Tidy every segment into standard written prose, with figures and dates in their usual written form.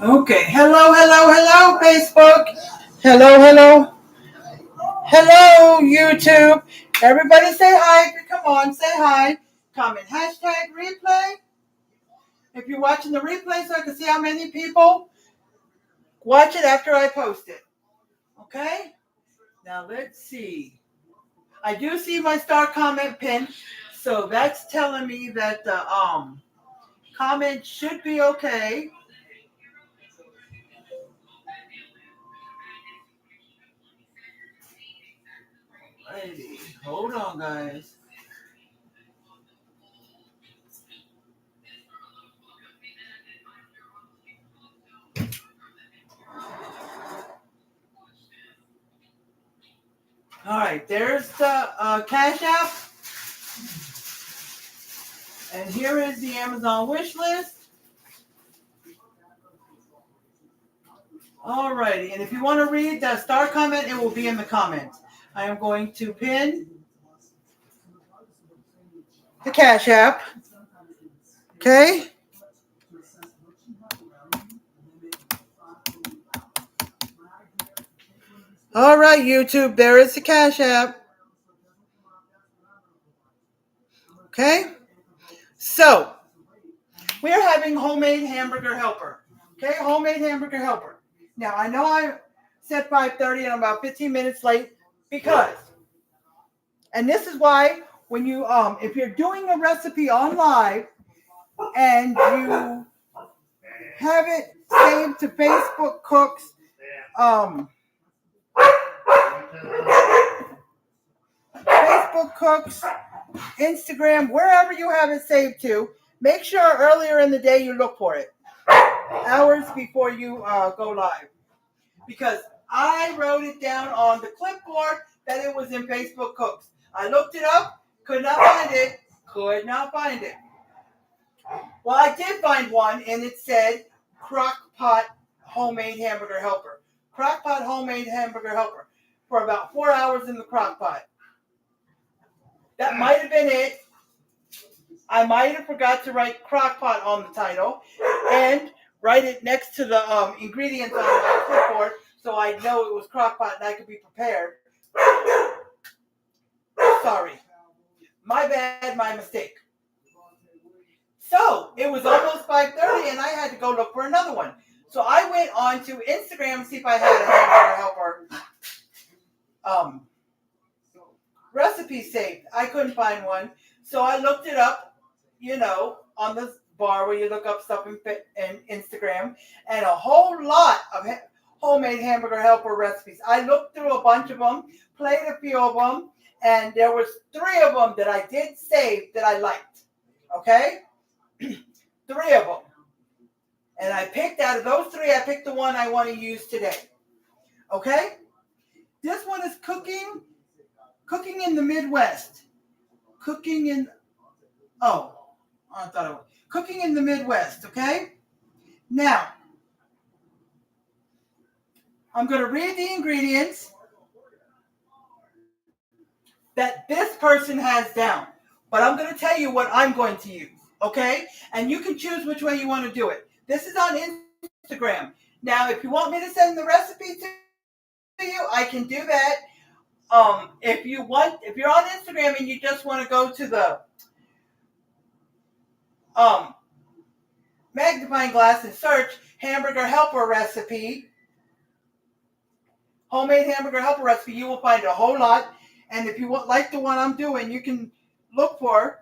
Okay. Hello, Facebook. Hello. Hello, YouTube. Everybody say hi. Come on, say hi. Comment hashtag replay. If you're watching the replay so I can see how many people watch it after I post it. Okay? Now let's see. I do see my star comment pin, so that's telling me that the comment should be okay. Righty. Hold on, guys. All right, there's the Cash App, and here is the Amazon wish list. All righty, and if you want to read the star comment, it will be in the comments. I am going to pin the Cash App. Okay. All right, YouTube, there is the Cash App. Okay. So, we are having homemade hamburger helper. Okay, homemade hamburger helper. Now, I know I said 5:30 and I'm about 15 minutes late because, and this is why when you, if you're doing a recipe on live and you have it saved to Facebook Cooks, Facebook Cooks, Instagram, wherever you have it saved to, make sure earlier in the day you look for it, hours before you go live. Because I wrote it down on the clipboard that it was in Facebook Cooks. I looked it up, could not find it. Well, I did find one, and it said crock pot homemade hamburger helper. Crock pot homemade hamburger helper for about 4 hours in the crock pot. That might have been it. I might have forgot to write crock pot on the title and write it next to the ingredients on my clipboard so I know it was crock pot and I could be prepared. Sorry. My bad, my mistake. So, it was almost 5:30 and I had to go look for another one. So I went on to Instagram to see if I had a hamburger helper recipe saved. I couldn't find one. So I looked it up, on the bar where you look up stuff in Instagram, and a whole lot of homemade hamburger helper recipes. I looked through a bunch of them, played a few of them, and there was 3 of them that I did save that I liked. Okay? 3 of them. And I picked out of those 3, I picked the one I want to use today. Okay? This one is cooking in the Midwest. Cooking in the Midwest, okay? Now, I'm going to read the ingredients that this person has down. But I'm going to tell you what I'm going to use, okay? And you can choose which way you want to do it. This is on Instagram. Now, if you want me to send the recipe to you, I can do that. If you're on Instagram and you just want to go to the magnifying glass and search hamburger helper recipe, homemade hamburger helper recipe, you will find a whole lot. And if you like the one I'm doing, you can look for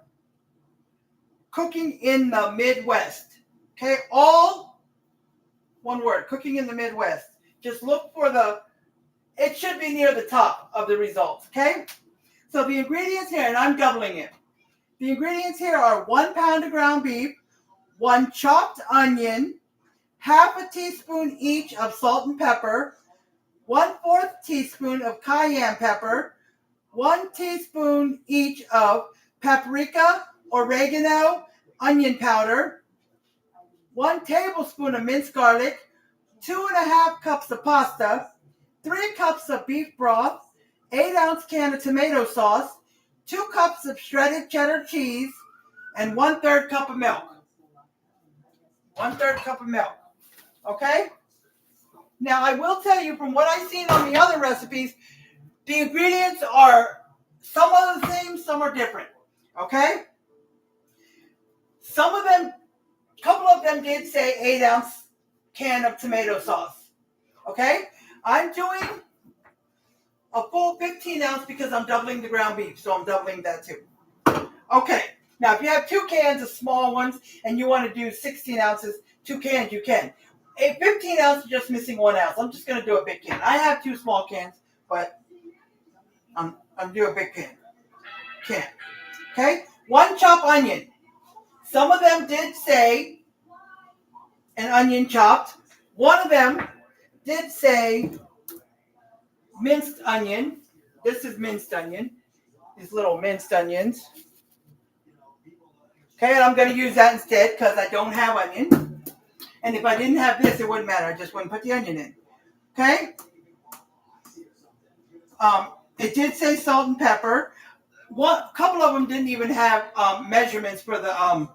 cooking in the Midwest. Okay, all one word, cooking in the Midwest. Just look for it should be near the top of the results, okay? So the ingredients here, and I'm doubling it. The ingredients here are 1 pound of ground beef, 1 chopped onion, half a teaspoon each of salt and pepper, 1/4 teaspoon of cayenne pepper, 1 teaspoon each of paprika, oregano, onion powder, 1 tablespoon of minced garlic, 2.5 cups of pasta, 3 cups of beef broth, 8-ounce can of tomato sauce, 2 cups of shredded cheddar cheese, and 1/3 cup of milk. 1/3 cup of milk. Okay? Now, I will tell you from what I've seen on the other recipes, the ingredients are some are the same, some are different. Okay? Some of them, a couple of them did say 8-ounce can of tomato sauce. Okay? I'm doing a full 15-ounce because I'm doubling the ground beef, so I'm doubling that too. Okay. Now, if you have 2 cans of small ones and you want to do 16 ounces, 2 cans, you can. A 15 ounce is just missing 1 ounce. I'm just going to do a big can. I have 2 small cans, but I'm doing a big can. Okay? 1 chopped onion. Some of them did say an onion chopped. One of them did say minced onion. This is minced onion. These little minced onions. Okay, and I'm going to use that instead because I don't have onion. And if I didn't have this, it wouldn't matter. I just wouldn't put the onion in. Okay? It did say salt and pepper. A couple of them didn't even have measurements for the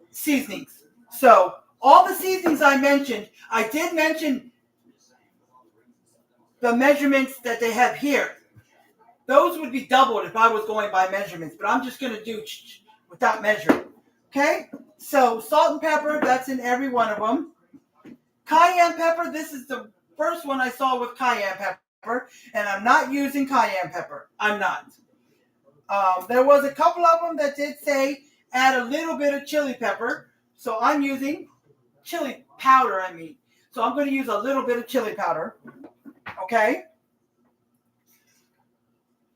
seasonings. So all the seasonings I mentioned, I did mention the measurements that they have here. Those would be doubled if I was going by measurements, but I'm just going to do without measuring. Okay? So salt and pepper, that's in every one of them. Cayenne pepper, this is the first one I saw with cayenne pepper, and I'm not using cayenne pepper. I'm not. There was a couple of them that did say add a little bit of chili pepper, so I'm using chili powder, So I'm going to use a little bit of chili powder. Okay?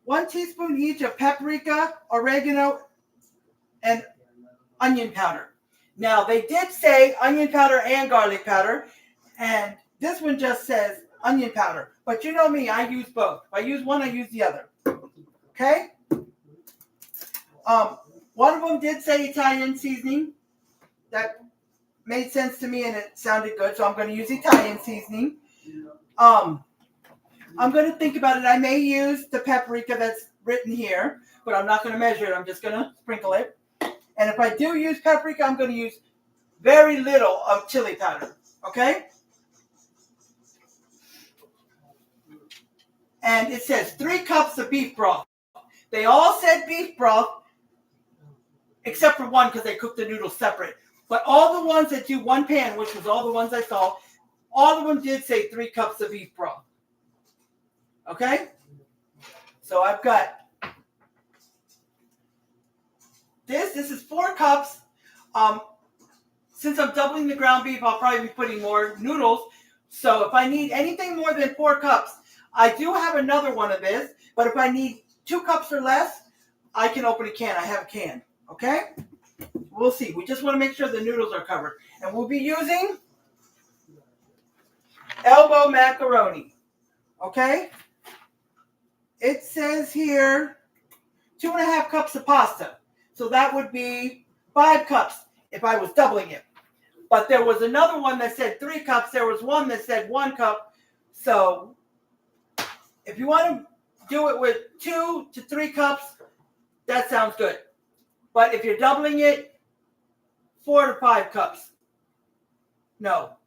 1 teaspoon each of paprika, oregano, and onion powder. Now, they did say onion powder and garlic powder, and this one just says onion powder. But you know me, I use both. If I use one, I use the other. Okay? One of them did say Italian seasoning. That made sense to me, and it sounded good, so I'm going to use Italian seasoning. I'm going to think about it. I may use the paprika that's written here, but I'm not going to measure it. I'm just going to sprinkle it. And if I do use paprika, I'm going to use very little of chili powder. Okay? And it says 3 cups of beef broth. They all said beef broth, except for one because they cooked the noodles separate. But all the ones that do 1 pan, which was all the ones I saw, all of them did say 3 cups of beef broth. Okay? So I've got this is 4 cups. Since I'm doubling the ground beef, I'll probably be putting more noodles. So if I need anything more than 4 cups, I do have another one of this. But if I need 2 cups or less, I can open a can. I have a can. Okay? We'll see. We just want to make sure the noodles are covered. And we'll be using elbow macaroni. Okay? It says here 2.5 cups of pasta. So that would be 5 cups if I was doubling it. But there was another one that said 3 cups. There was one that said 1 cup. So if you want to do it with 2 to 3 cups, that sounds good. But if you're doubling it, 4 to 5 cups. No.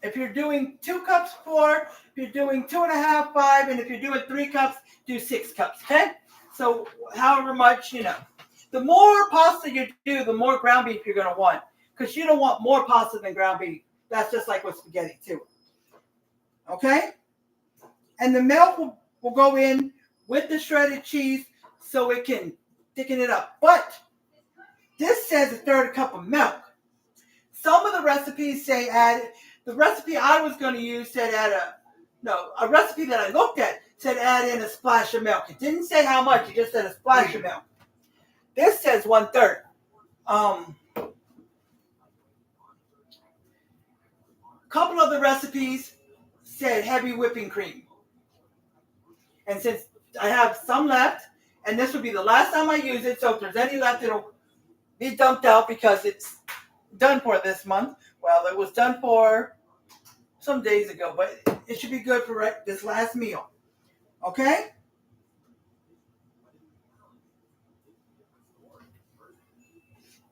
If you're doing 2 cups, 4. If you're doing 2.5, 5. And if you're doing 3 cups, do 6 cups. Okay? So however much, The more pasta you do, the more ground beef you're going to want. Because you don't want more pasta than ground beef. That's just like with spaghetti too. Okay? And the milk will go in with the shredded cheese so it can thicken it up. But this says 1/3 cup of milk. Some of the recipes say the recipe I was going to use said a recipe that I looked at said add in a splash of milk. It didn't say how much, it just said a splash of milk. This says 1/3. A couple of the recipes said heavy whipping cream. And since I have some left, and this will be the last time I use it, so if there's any left, it'll be dumped out because it's done for this month. Well, it was done for some days ago, but it should be good for this last meal. Okay?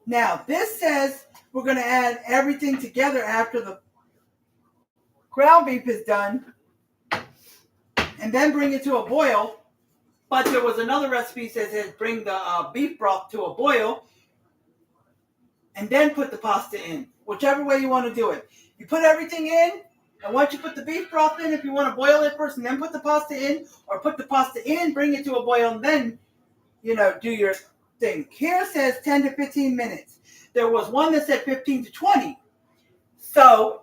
Now, this says we're going to add everything together after the ground beef is done, and then bring it to a boil. But there was another recipe that says bring the beef broth to a boil, and then put the pasta in. Whichever way you want to do it. You put everything in, and once you put the beef broth in, if you want to boil it first and then put the pasta in, or put the pasta in, bring it to a boil, and then, do your thing. Here it says 10 to 15 minutes. There was one that said 15 to 20. So,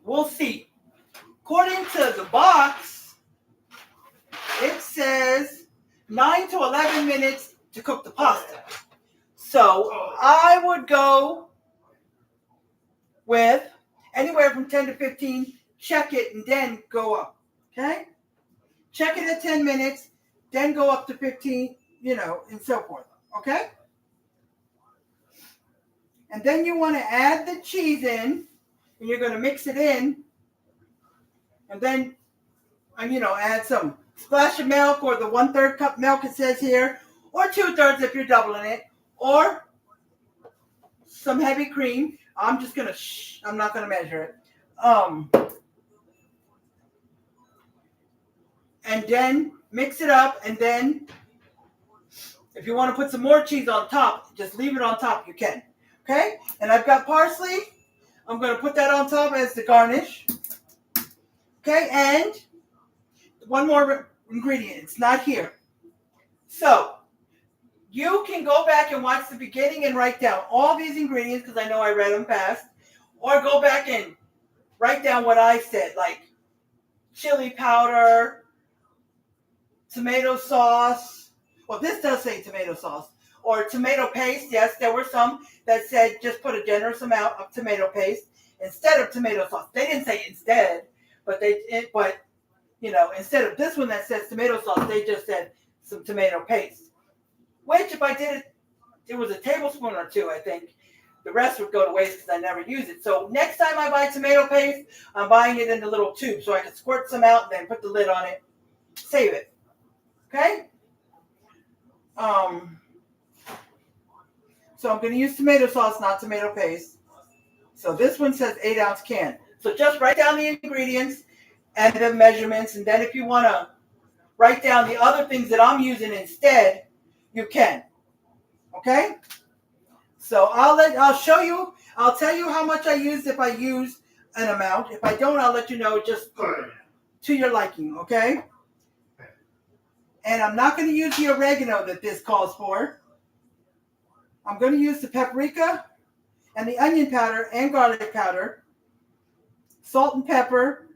we'll see. According to the box, it says 9 to 11 minutes to cook the pasta. So I would go with anywhere from 10 to 15, check it, and then go up. Okay? Check it at 10 minutes, then go up to 15, and so forth. Okay? And then you want to add the cheese in, and you're going to mix it in, and then, add some splash of milk, or the 1/3 cup milk it says here, or 2/3 if you're doubling it, or some heavy cream. I'm not going to measure it. And then mix it up, and then if you want to put some more cheese on top, just leave it on top, you can. Okay? And I've got parsley. I'm going to put that on top as the garnish. Okay? And one more ingredient. It's not here. So, you can go back and watch the beginning and write down all these ingredients, because I know I read them fast. Or go back and write down what I said, like chili powder, tomato sauce. Well, this does say tomato sauce. Or tomato paste. Yes, there were some that said just put a generous amount of tomato paste instead of tomato sauce. They didn't say instead, but instead of this one that says tomato sauce, they just said some tomato paste. Which, if I did it was a tablespoon or two, I think. The rest would go to waste because I never use it. So next time I buy tomato paste, I'm buying it in a little tube so I can squirt some out and then put the lid on it. Save it. Okay? So I'm going to use tomato sauce, not tomato paste. So this one says 8-ounce can. So just write down the ingredients and the measurements, and then if you want to write down the other things that I'm using instead, you can. Okay? So I'll show you, I'll tell you how much I used if I use an amount. If I don't, I'll let you know just to your liking, okay? And I'm not going to use the oregano that this calls for. I'm going to use the paprika and the onion powder and garlic powder, salt and pepper.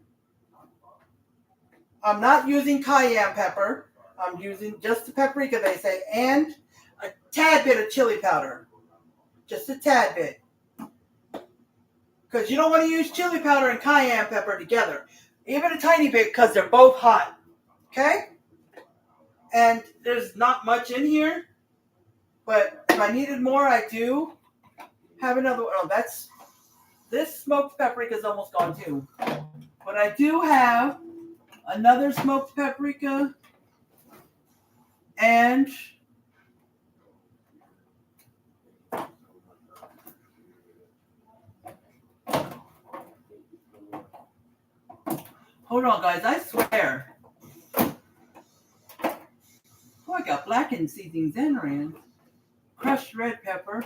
I'm not using cayenne pepper. I'm using just the paprika, they say, and a tad bit of chili powder. Just a tad bit. Because you don't want to use chili powder and cayenne pepper together. Even a tiny bit, because they're both hot. Okay? And there's not much in here. But if I needed more, I do have another one. Oh, this smoked paprika is almost gone too. But I do have another smoked paprika and hold on, guys, I swear. Oh, I got blackened seasonings in, Rand. Crushed red pepper.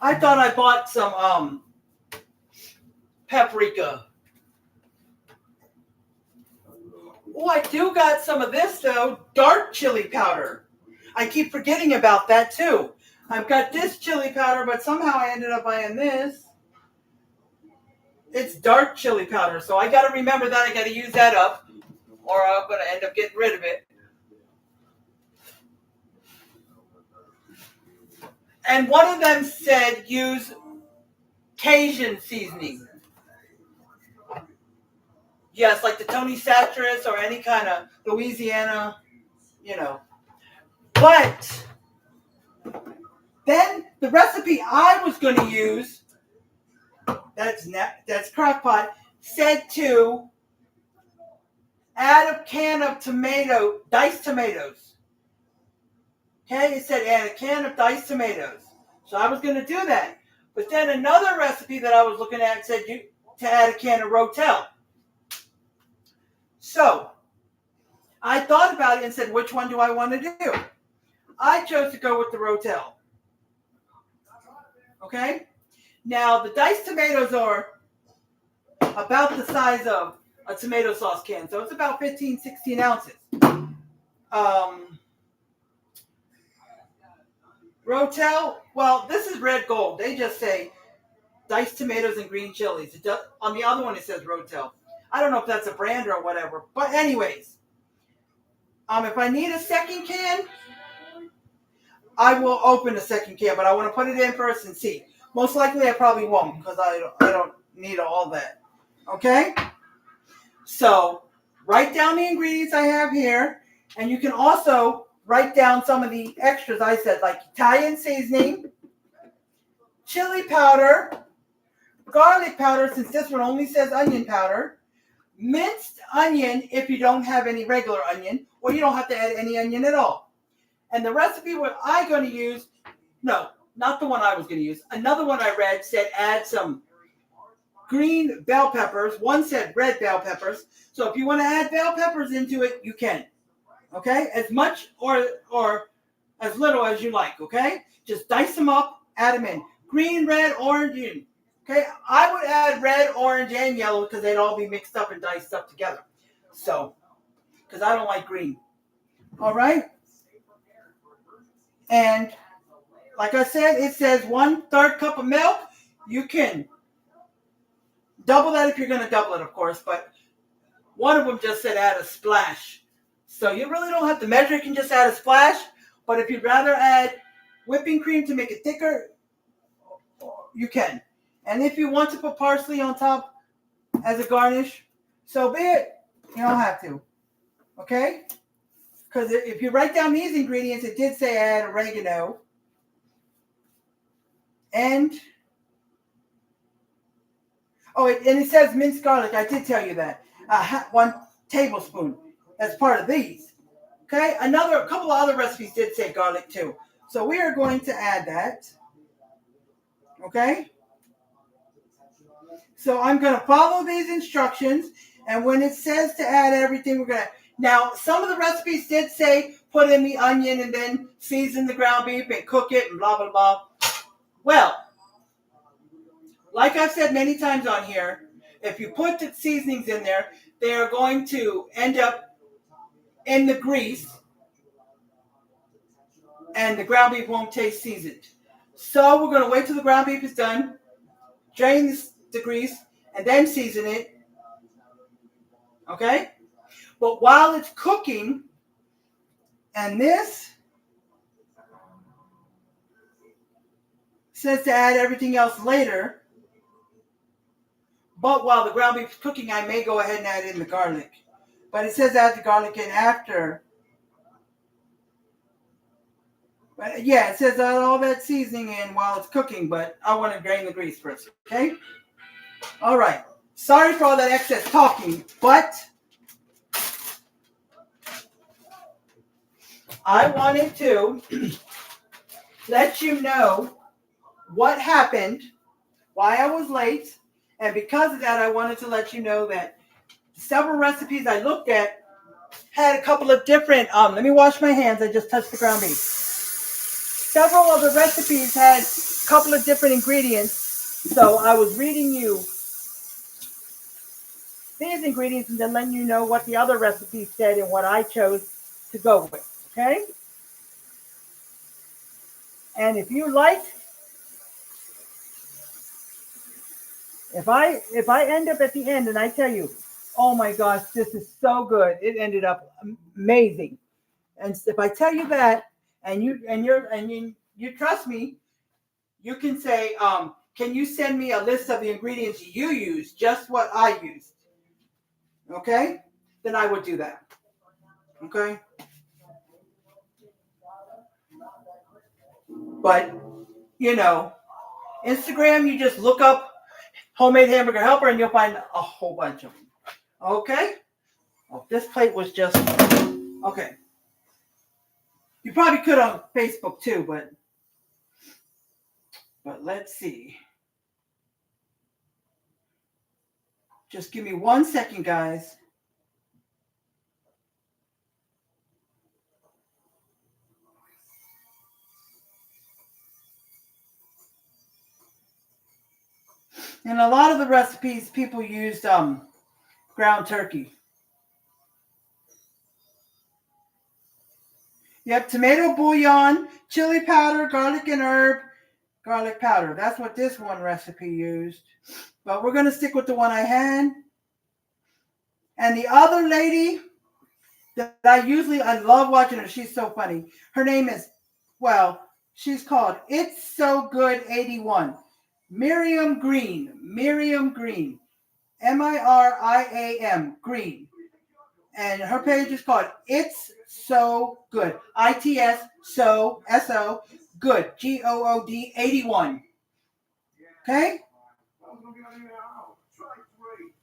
I thought I bought some paprika. Oh, I do got some of this, though. Dark chili powder. I keep forgetting about that, too. I've got this chili powder, but somehow I ended up buying this. It's dark chili powder, so I got to remember that. I got to use that up, or I'm going to end up getting rid of it. And one of them said use Cajun seasoning. Yes, like the Tony Satras or any kind of Louisiana, But then the recipe I was going to use, that's crockpot, said to add a can of diced tomatoes. Okay, it said add a can of diced tomatoes. So I was going to do that. But then another recipe that I was looking at said to add a can of Rotel. So I thought about it and said, which one do I want to do? I chose to go with the Rotel. Okay? Now, the diced tomatoes are about the size of a tomato sauce can. So it's about 15, 16 ounces. Rotel, well, this is red gold. They just say diced tomatoes and green chilies. On the other one, it says Rotel. I don't know if that's a brand or whatever. But anyways, if I need a second can, I will open a second can. But I want to put it in first and see. Most likely, I probably won't because I don't need all that. Okay? So, write down the ingredients I have here. And you can also write down some of the extras I said, like Italian seasoning, chili powder, garlic powder, since this one only says onion powder, minced onion if you don't have any regular onion, or you don't have to add any onion at all. And the recipe what I'm going to use, no, not the one I was going to use. Another one I read said add some green bell peppers. One said red bell peppers. So if you want to add bell peppers into it, you can. Okay? As much or as little as you like. Okay? Just dice them up, add them in. Green, red, orange, okay? I would add red, orange, and yellow because they'd all be mixed up and diced up together. So, because I don't like green. All right? And like I said, it says 1/3 cup of milk. You can double that if you're going to double it, of course. But one of them just said add a splash. So you really don't have to measure. You can just add a splash. But if you'd rather add whipping cream to make it thicker, you can. And if you want to put parsley on top as a garnish, so be it. You don't have to. Okay? Because if you write down these ingredients, it did say add oregano. And it says minced garlic. I did tell you that. 1 tablespoon as part of these. Okay? A couple of other recipes did say garlic too. So we are going to add that. Okay? So I'm going to follow these instructions. And when it says to add everything, we're going to... Now, some of the recipes did say put in the onion and then season the ground beef and cook it and blah, blah, blah. Well, like I've said many times on here, if you put the seasonings in there, they are going to end up in the grease and the ground beef won't taste seasoned. So we're going to wait till the ground beef is done, drain the grease, and then season it. Okay? But while it's cooking, and this says to add everything else later, but while the ground beef is cooking, I may go ahead and add in the garlic. But it says add the garlic in after. But yeah, it says add all that seasoning in while it's cooking, but I want to drain the grease first, okay? All right. Sorry for all that excess talking, but I wanted to let you know what happened, why I was late, and because of that, I wanted to let you know that several recipes I looked at had a couple of different, let me wash my hands, I just touched the ground beef. Several of the recipes had a couple of different ingredients, so I was reading you these ingredients and then letting you know what the other recipes said and what I chose to go with, okay? And if you like, if I end up at the end and I tell you, oh my gosh, this is so good, it ended up amazing. And if I tell you that, and you trust me, you can say, can you send me a list of the ingredients you use, just what I used? Okay? Then I would do that. Okay? But, Instagram, you just look up homemade hamburger helper and you'll find a whole bunch of them. Okay? Oh, this plate was just okay. You probably could on Facebook too, but let's see. Just give me 1 second, guys. In a lot of the recipes, people used ground turkey. Yep, tomato bouillon, chili powder, garlic and herb, garlic powder. That's what this one recipe used. But we're going to stick with the one I had. And the other lady that I love watching her. She's so funny. Her name is, well, she's called It's So Good 81. Miriam Green. Miriam Green. Miriam Green. And her page is called It's So Good. ITS So SO Good. GOOD 81. Okay?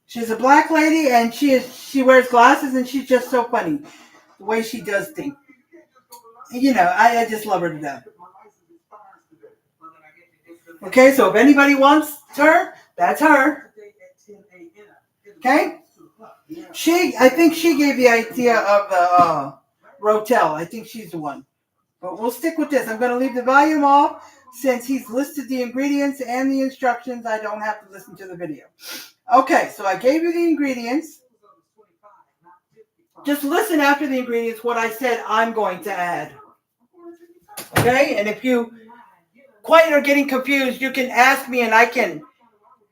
She's a black lady and she wears glasses and she's just so funny. The way she does things. You know, I just love her to death. Okay, so if anybody wants her, that's her. Okay? I think she gave the idea of the Rotel. I think she's the one. But we'll stick with this. I'm going to leave the volume off since he's listed the ingredients and the instructions. I don't have to listen to the video. Okay, so I gave you the ingredients. Just listen after the ingredients what I said I'm going to add. Okay, and if you quite are getting confused, you can ask me and I can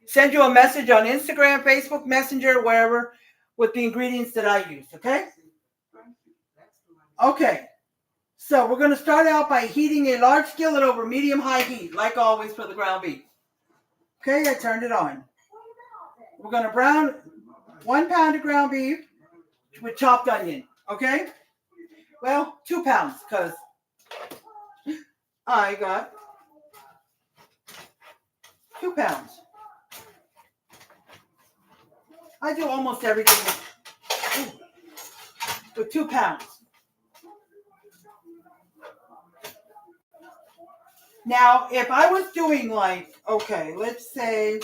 send you a message on Instagram, Facebook, Messenger, wherever, with the ingredients that I used, okay? Okay, so we're going to start out by heating a large skillet over medium-high heat, like always for the ground beef. Okay, I turned it on. We're going to brown 1 pound of ground beef with chopped onion, okay? Well, 2 pounds, because I got 2 pounds. I do almost everything with 2 pounds. Now, if I was doing like, okay, let's say,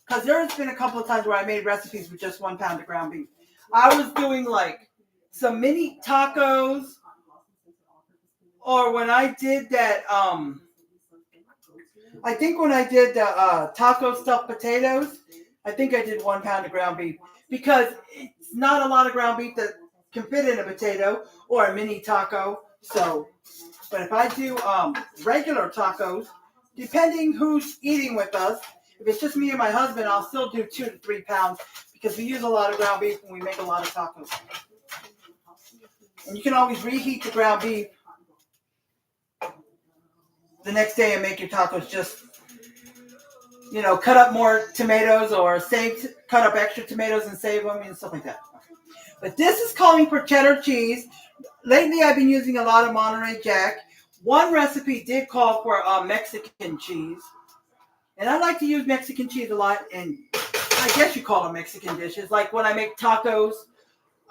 because there's been a couple of times where I made recipes with just 1 pound of ground beef. I was doing like some mini tacos, or when I did that, I think when I did the taco stuffed potatoes, I think I did 1 pound of ground beef because it's not a lot of ground beef that can fit in a potato or a mini taco. So, but if I do regular tacos, depending who's eating with us, if it's just me and my husband, I'll still do 2 to 3 pounds because we use a lot of ground beef and we make a lot of tacos. And you can always reheat the ground beef the next day and make your tacos. Just, you know, cut up more tomatoes or cut up extra tomatoes and save them and stuff like that. But this is calling for cheddar cheese. Lately, I've been using a lot of Monterey Jack. One recipe did call for Mexican cheese. And I like to use Mexican cheese a lot, and I guess you call them Mexican dishes. Like when I make tacos,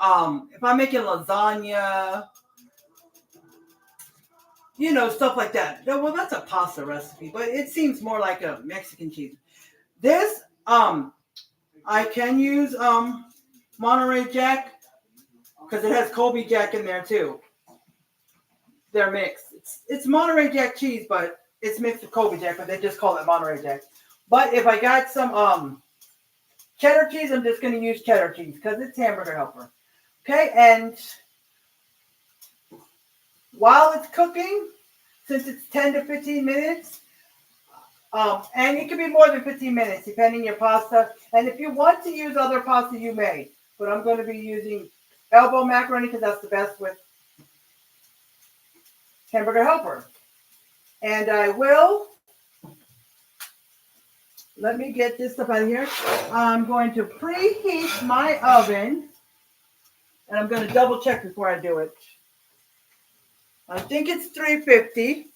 if I'm making lasagna, you know, stuff like that. Well, that's a pasta recipe, but it seems more like a Mexican cheese. This, I can use Monterey Jack because it has Colby Jack in there too. They're mixed. It's Monterey Jack cheese, but it's mixed with Colby Jack, but they just call it Monterey Jack. But if I got some cheddar cheese, I'm just going to use cheddar cheese because it's hamburger helper. Okay, and while it's cooking, since it's 10 to 15 minutes, and it can be more than 15 minutes depending on your pasta. And if you want to use other pasta, you may. But I'm going to be using elbow macaroni because that's the best with hamburger helper. And I will, let me get this stuff out of here. I'm going to preheat my oven. And I'm going to double check before I do it. I think it's 350.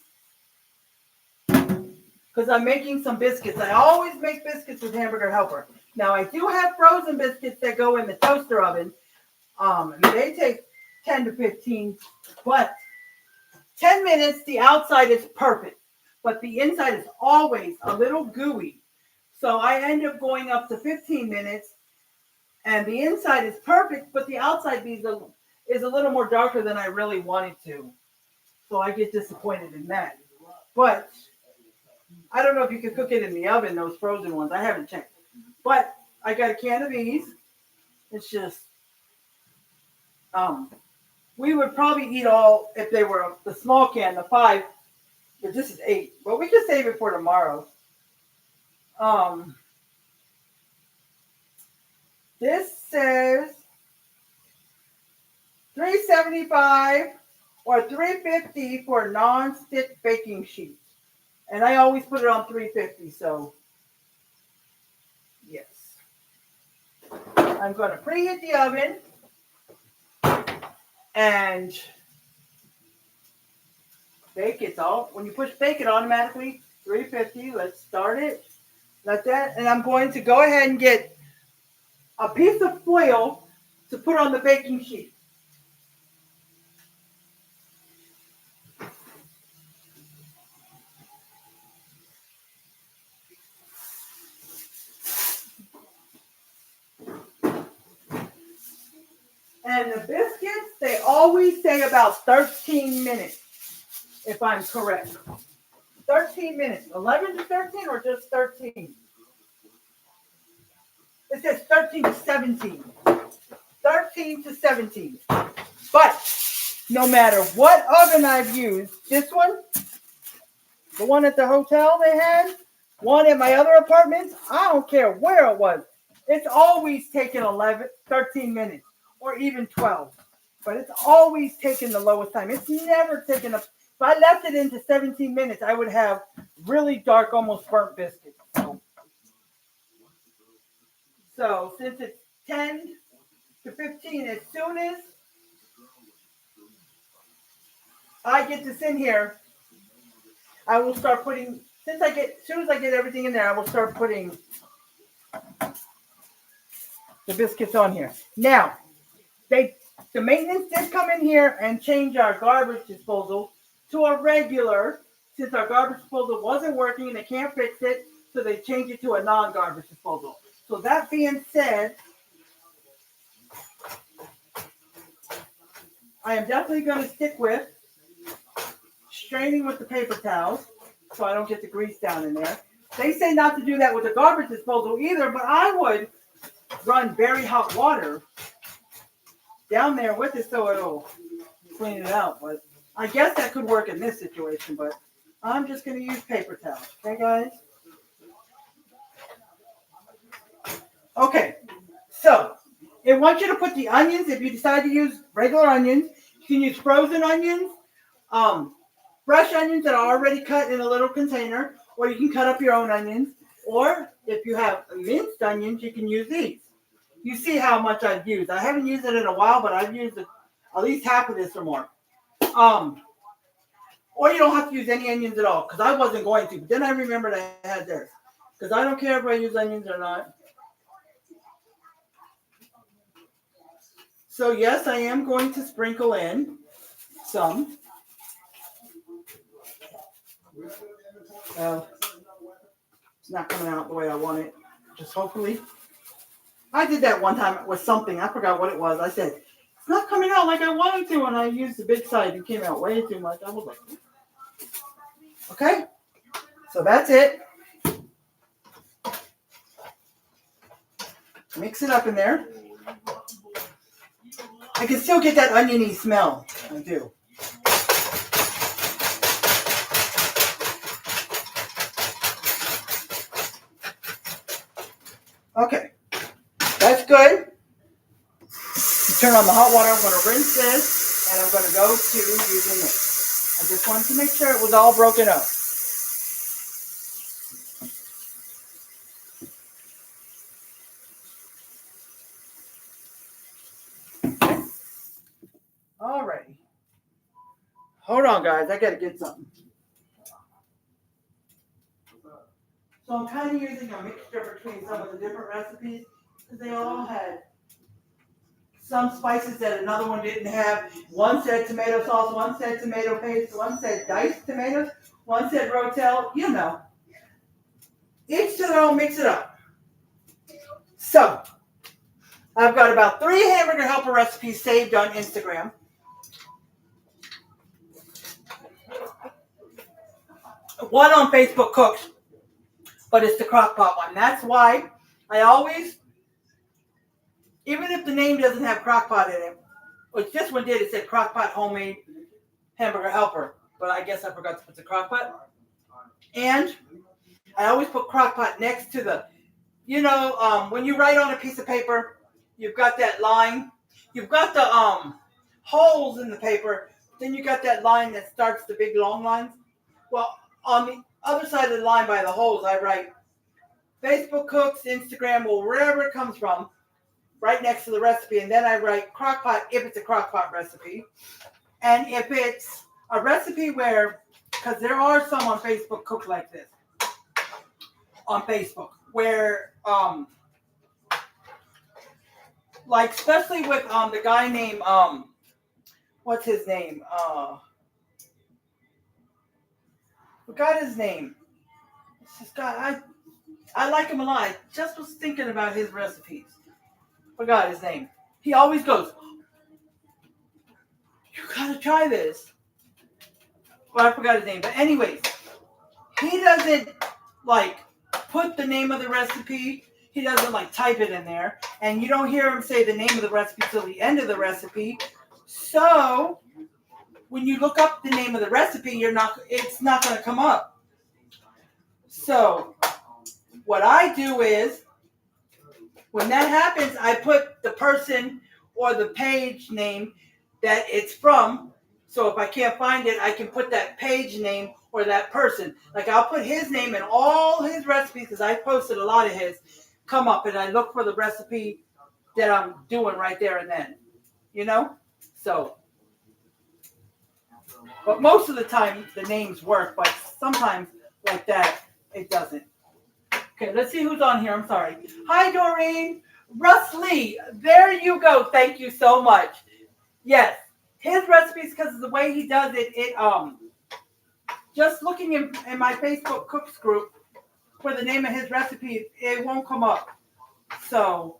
Because I'm making some biscuits. I always make biscuits with hamburger helper. Now, I do have frozen biscuits that go in the toaster oven. They take 10 to 15, but 10 minutes, the outside is perfect, but the inside is always a little gooey. So I end up going up to 15 minutes, and the inside is perfect, but the outside is a little more darker than I really wanted to. So I get disappointed in that. But I don't know if you can cook it in the oven, those frozen ones. I haven't checked. But I got a can of these. It's just, um, we would probably eat all, if they were the small can, the 5, but this is 8. But we can save it for tomorrow. Um, this says $3.75 or $3.50 for non-stick baking sheets. And I always put it on $3.50, so yes. I'm going to preheat the oven and bake it all. When you push bake it automatically, $3.50. Let's start it. Like that. And I'm going to go ahead and get a piece of foil to put on the baking sheet. And the biscuits, they always say about 13 minutes, if I'm correct. 13 minutes. 11 to 13 or just 13? It says 13 to 17. 13 to 17. But no matter what oven I've used, this one, the one at the hotel they had, one at my other apartments, I don't care where it was. It's always taken 13 minutes or even 12. But it's always taken the lowest time. It's never taken if I left it into 17 minutes, I would have really dark, almost burnt biscuits. So since it's 10 to 15, as soon as I get this in here, I will start putting, as soon as I get everything in there, I will start putting the biscuits on here. Now, the maintenance did come in here and change our garbage disposal to a regular, since our garbage disposal wasn't working and they can't fix it, so they changed it to a non-garbage disposal. So that being said, I am definitely going to stick with straining with the paper towels so I don't get the grease down in there. They say not to do that with the garbage disposal either, but I would run very hot water down there with it so it'll clean it out. But I guess that could work in this situation, but I'm just going to use paper towels. Okay, guys? Okay, so it wants you to put the onions. If you decide to use regular onions, you can use frozen onions, fresh onions that are already cut in a little container, or you can cut up your own onions. Or if you have minced onions, you can use these. You see how much I've used. I haven't used it in a while, but I've used at least half of this or more. Or you don't have to use any onions at all, because I wasn't going to. But then I remembered I had theirs. Because I don't care if I use onions or not. So yes, I am going to sprinkle in some. It's not coming out the way I want it. Just hopefully. I did that one time with something. I forgot what it was. I said, it's not coming out like I wanted to. And I used the big side. It came out way too much. I was like, okay. So that's it. Mix it up in there. I can still get that oniony smell. I do. Okay. That's good. Turn on the hot water. I'm going to rinse this, and I'm going to go to using it. I just wanted to make sure it was all broken up. Alrighty. Hold on, guys. I got to get something. So I'm kind of using a mixture between some of the different recipes because they all had some spices that another one didn't have. One said tomato sauce, one said tomato paste, one said diced tomatoes, one said rotel. You know, each to their own. Mix it up. So I've got about 3 hamburger helper recipes saved on Instagram. One on Facebook Cooks, but it's the crock pot one. That's why I always, even if the name doesn't have crock pot in it, which this one did, it said crock pot homemade hamburger helper, but I guess I forgot to put the crock pot. And I always put crock pot next to the, when you write on a piece of paper, you've got that line, you've got the holes in the paper, then you got that line that starts the big long lines. Well, on the other side of the line by the holes, I write Facebook Cooks, Instagram, or wherever it comes from, right next to the recipe. And then I write crock pot if it's a crock pot recipe. And if it's a recipe where, because there are some on Facebook cook like this, on Facebook, where, like, especially with the guy named, what's his name? Forgot his name. It's this guy, I like him a lot. I just was thinking about his recipes. Forgot his name. He always goes, you gotta try this. Well, I forgot his name. But anyways, he doesn't, like, put the name of the recipe. He doesn't, like, type it in there. And you don't hear him say the name of the recipe till the end of the recipe. So when you look up the name of the recipe, it's not going to come up. So what I do is, when that happens, I put the person or the page name that it's from. So if I can't find it, I can put that page name or that person. Like, I'll put his name in all his recipes, because I posted a lot of his, come up, and I look for the recipe that I'm doing right there and then. So, but most of the time the names work, but sometimes like that it doesn't. Okay, let's see who's on here. I'm sorry. Hi, Doreen. Russ Lee. There you go. Thank you so much. Yes, his recipes, because of the way he does it, just looking in my Facebook Cooks group for the name of his recipe, it won't come up. So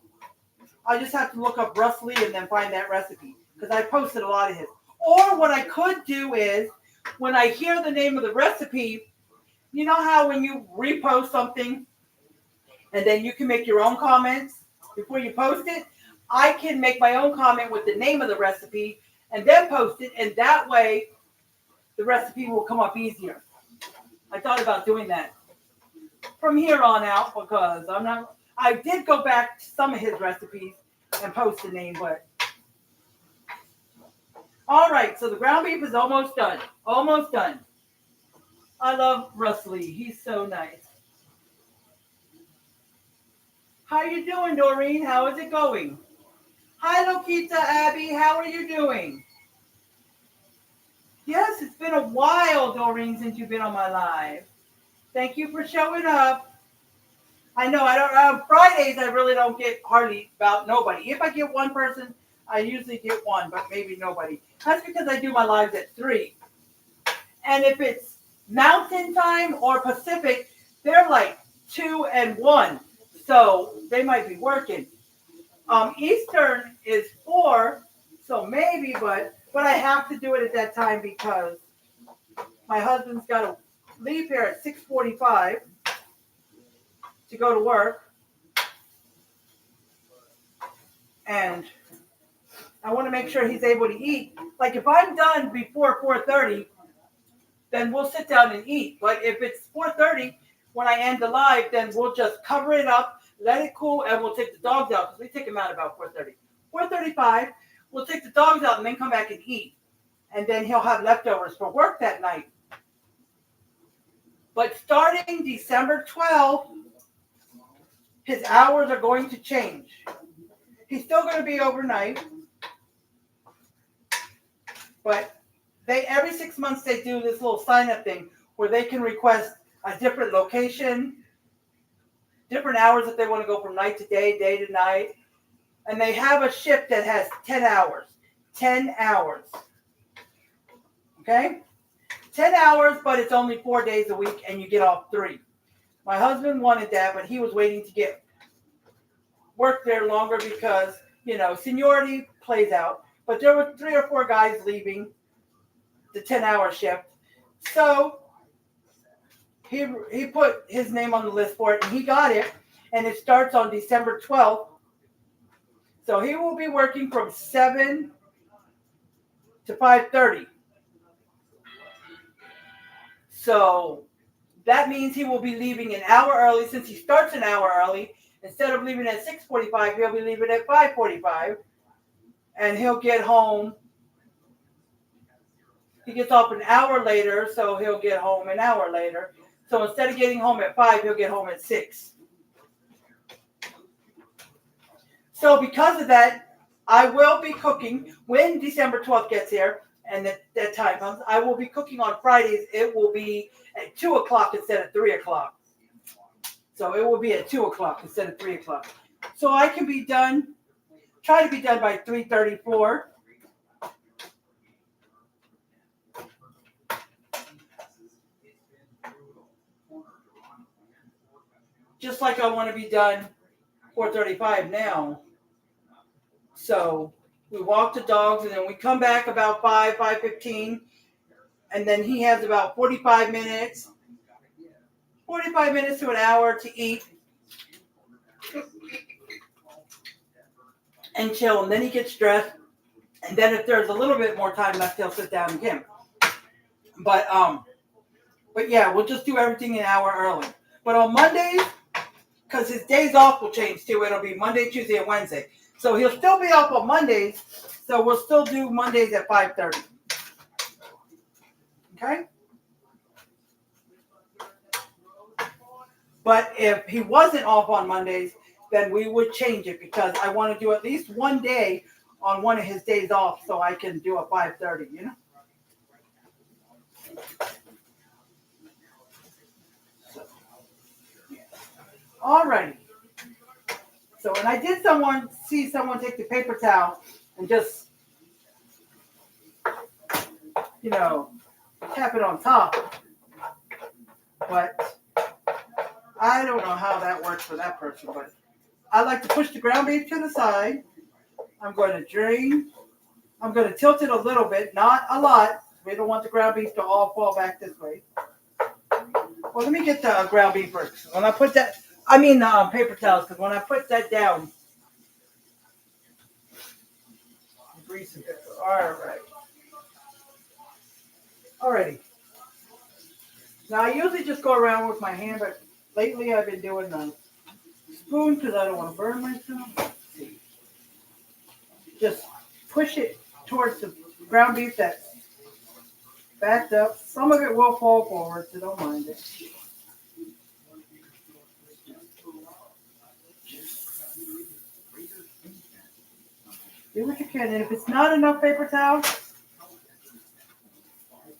I just have to look up Russ Lee and then find that recipe, because I posted a lot of his. Or what I could do is, when I hear the name of the recipe, you know how when you repost something and then you can make your own comments before you post it? I can make my own comment with the name of the recipe and then post it, and that way the recipe will come up easier. I thought about doing that from here on out, because I did go back to some of his recipes and post the name, but all right, so the ground beef is almost done. Almost done. I love Russ Lee. He's so nice. How you doing, Doreen? How is it going? Hi, Lokita Abby. How are you doing? Yes, it's been a while, Doreen, since you've been on my live. Thank you for showing up. I know on Fridays I really don't get hardly about nobody. If I get one person, I usually get one, but maybe nobody. That's because I do my lives at 3. And if it's Mountain Time or Pacific, they're like 2 and 1. So they might be working. Eastern is 4, so maybe, but I have to do it at that time because my husband's got to leave here at 6:45 to go to work. And I want to make sure he's able to eat. Like, if I'm done before 4:30, then we'll sit down and eat. But if it's 4:30 when I end the live, then we'll just cover it up, let it cool, and we'll take the dogs out, because we take them out about 4:30. 4:35, we'll take the dogs out and then come back and eat. And then he'll have leftovers for work that night. But starting December 12th, his hours are going to change. He's still going to be overnight. But every 6 months they do this little sign-up thing where they can request a different location, different hours if they want to go from night to day, day to night. And they have a shift that has 10 hours. 10 hours. Okay? 10 hours, but it's only 4 days a week and you get off 3. My husband wanted that, but he was waiting to get work there longer because, seniority plays out. But there were 3 or 4 guys leaving the 10-hour shift. So he put his name on the list for it, and he got it. And it starts on December 12th. So he will be working from 7 to 5:30. So that means he will be leaving an hour early. Since he starts an hour early, instead of leaving at 6:45, he'll be leaving at 5:45. And he'll get home. He gets off an hour later, so he'll get home an hour later. So instead of getting home at 5, he'll get home at 6. So because of that, I will be cooking when December 12th gets here and that time comes. I will be cooking on Fridays. It will be at 2 o'clock instead of 3 o'clock. So it will be at 2 o'clock instead of 3 o'clock. So I can be done, try to be done by 3:34. Just like I want to be done 4:35 now. So we walk the dogs and then we come back about 5:15. And then he has about 45 minutes to an hour to eat and chill. And then he gets dressed. And then if there's a little bit more time left, he'll sit down again. But yeah, we'll just do everything an hour early. But on Mondays, because his days off will change too. It'll be Monday, Tuesday, and Wednesday. So he'll still be off on Mondays. So we'll still do Mondays at 5:30. Okay? But if he wasn't off on Mondays, then we would change it because I want to do at least one day on one of his days off so I can do a 5:30, Alrighty. So when I did see someone take the paper towel and just, tap it on top. But I don't know how that works for that person. But I like to push the ground beef to the side. I'm going to drain. I'm going to tilt it a little bit, not a lot. We don't want the ground beef to all fall back this way. Well, let me get the ground beef first. When I put that, paper towels, because when I put that down, grease it. All right. Alrighty. Now I usually just go around with my hand, but lately I've been doing the spoon because I don't want to burn myself. Let's see. Just push it towards the ground beef that's backed up. Some of it will fall forward, so don't mind it. Do what you can, and if it's not enough paper towel,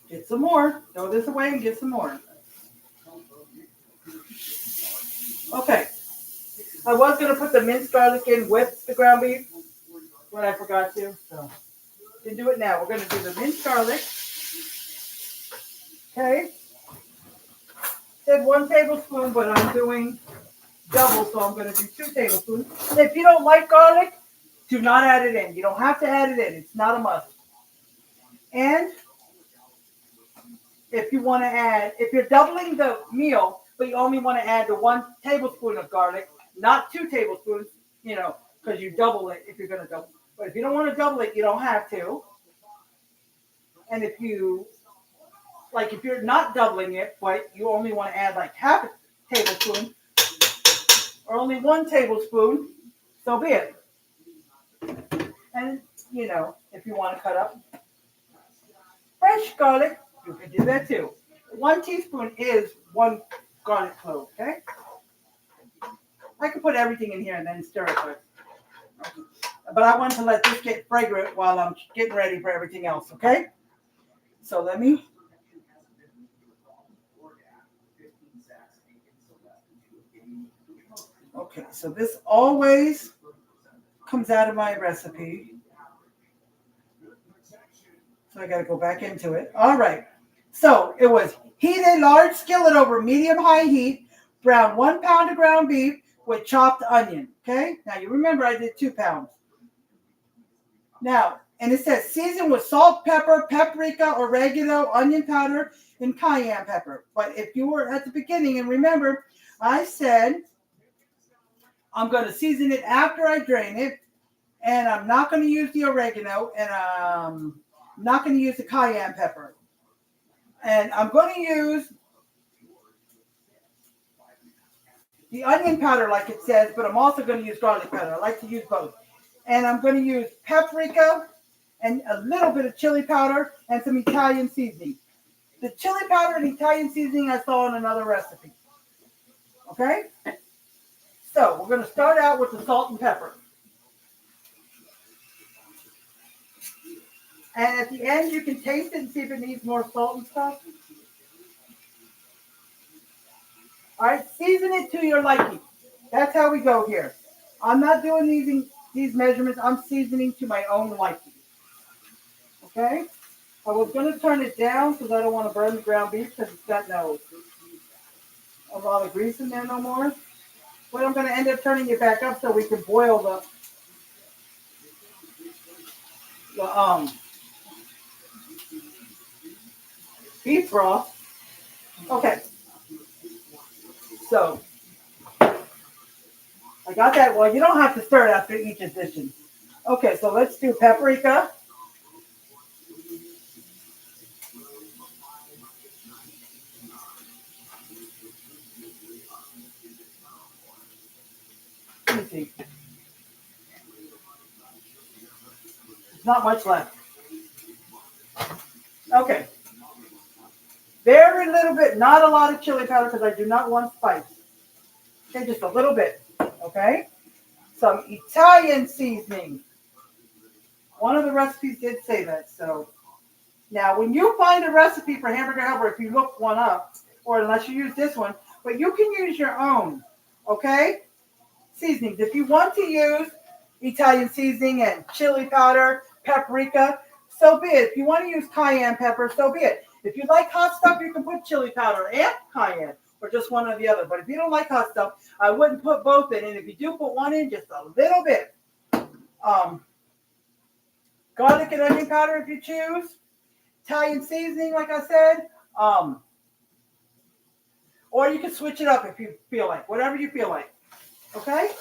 get some more. Throw this away and get some more. Okay. I was going to put the minced garlic in with the ground beef, but I forgot to. So, you can do it now. We're going to do the minced garlic. Okay. Said 1 tablespoon, but I'm doing double, so I'm going to do 2 tablespoons. And if you don't like garlic, do not add it in. You don't have to add it in. It's not a must. And if you want to add, if you're doubling the meal, but you only want to add the 1 tablespoon of garlic, not 2 tablespoons, because you double it if you're going to double. But if you don't want to double it, you don't have to. And if you're not doubling it, but you only want to add like half a tablespoon or only 1 tablespoon, so be it. And, if you want to cut up fresh garlic, you can do that too. 1 teaspoon is 1 garlic clove, okay? I can put everything in here and then stir it. But I want to let this get fragrant while I'm getting ready for everything else, okay? So let me. Okay, so this always comes out of my recipe. So I got to go back into it. All right. So it was heat a large skillet over medium-high heat. Brown 1 pound of ground beef with chopped onion. Okay. Now you remember I did 2 pounds. Now, and it says season with salt, pepper, paprika, oregano, onion powder, and cayenne pepper. But if you were at the beginning and remember, I said I'm going to season it after I drain it, and I'm not going to use the oregano, and I'm not going to use the cayenne pepper. And I'm going to use the onion powder like it says, but I'm also going to use garlic powder. I like to use both. And I'm going to use paprika and a little bit of chili powder and some Italian seasoning. The chili powder and Italian seasoning I saw in another recipe. Okay? So we're going to start out with the salt and pepper. And at the end, you can taste it and see if it needs more salt and stuff. All right, season it to your liking. That's how we go here. I'm not doing these measurements. I'm seasoning to my own liking. Okay? I was going to turn it down because I don't want to burn the ground beef because it's got a lot of grease in there no more. But I'm going to end up turning it back up so we can boil the beef broth. Okay. So, I got that. Well, you don't have to stir it after each addition. Okay, so let's do paprika. Let me see. There's not much left. Okay. Very little bit, not a lot of chili powder because I do not want spice. Okay, just a little bit. Okay? Some Italian seasoning. One of the recipes did say that. So now when you find a recipe for hamburger helper, if you look one up, or unless you use this one, but you can use your own. Okay? Seasonings. If you want to use Italian seasoning and chili powder, paprika, so be it. If you want to use cayenne pepper, so be it. If you like hot stuff, you can put chili powder and cayenne, or just one or the other. But if you don't like hot stuff, I wouldn't put both in. And if you do put one in, just a little bit. Garlic and onion powder if you choose. Italian seasoning, like I said. Or you can switch it up if you feel like. Whatever you feel like. Okay?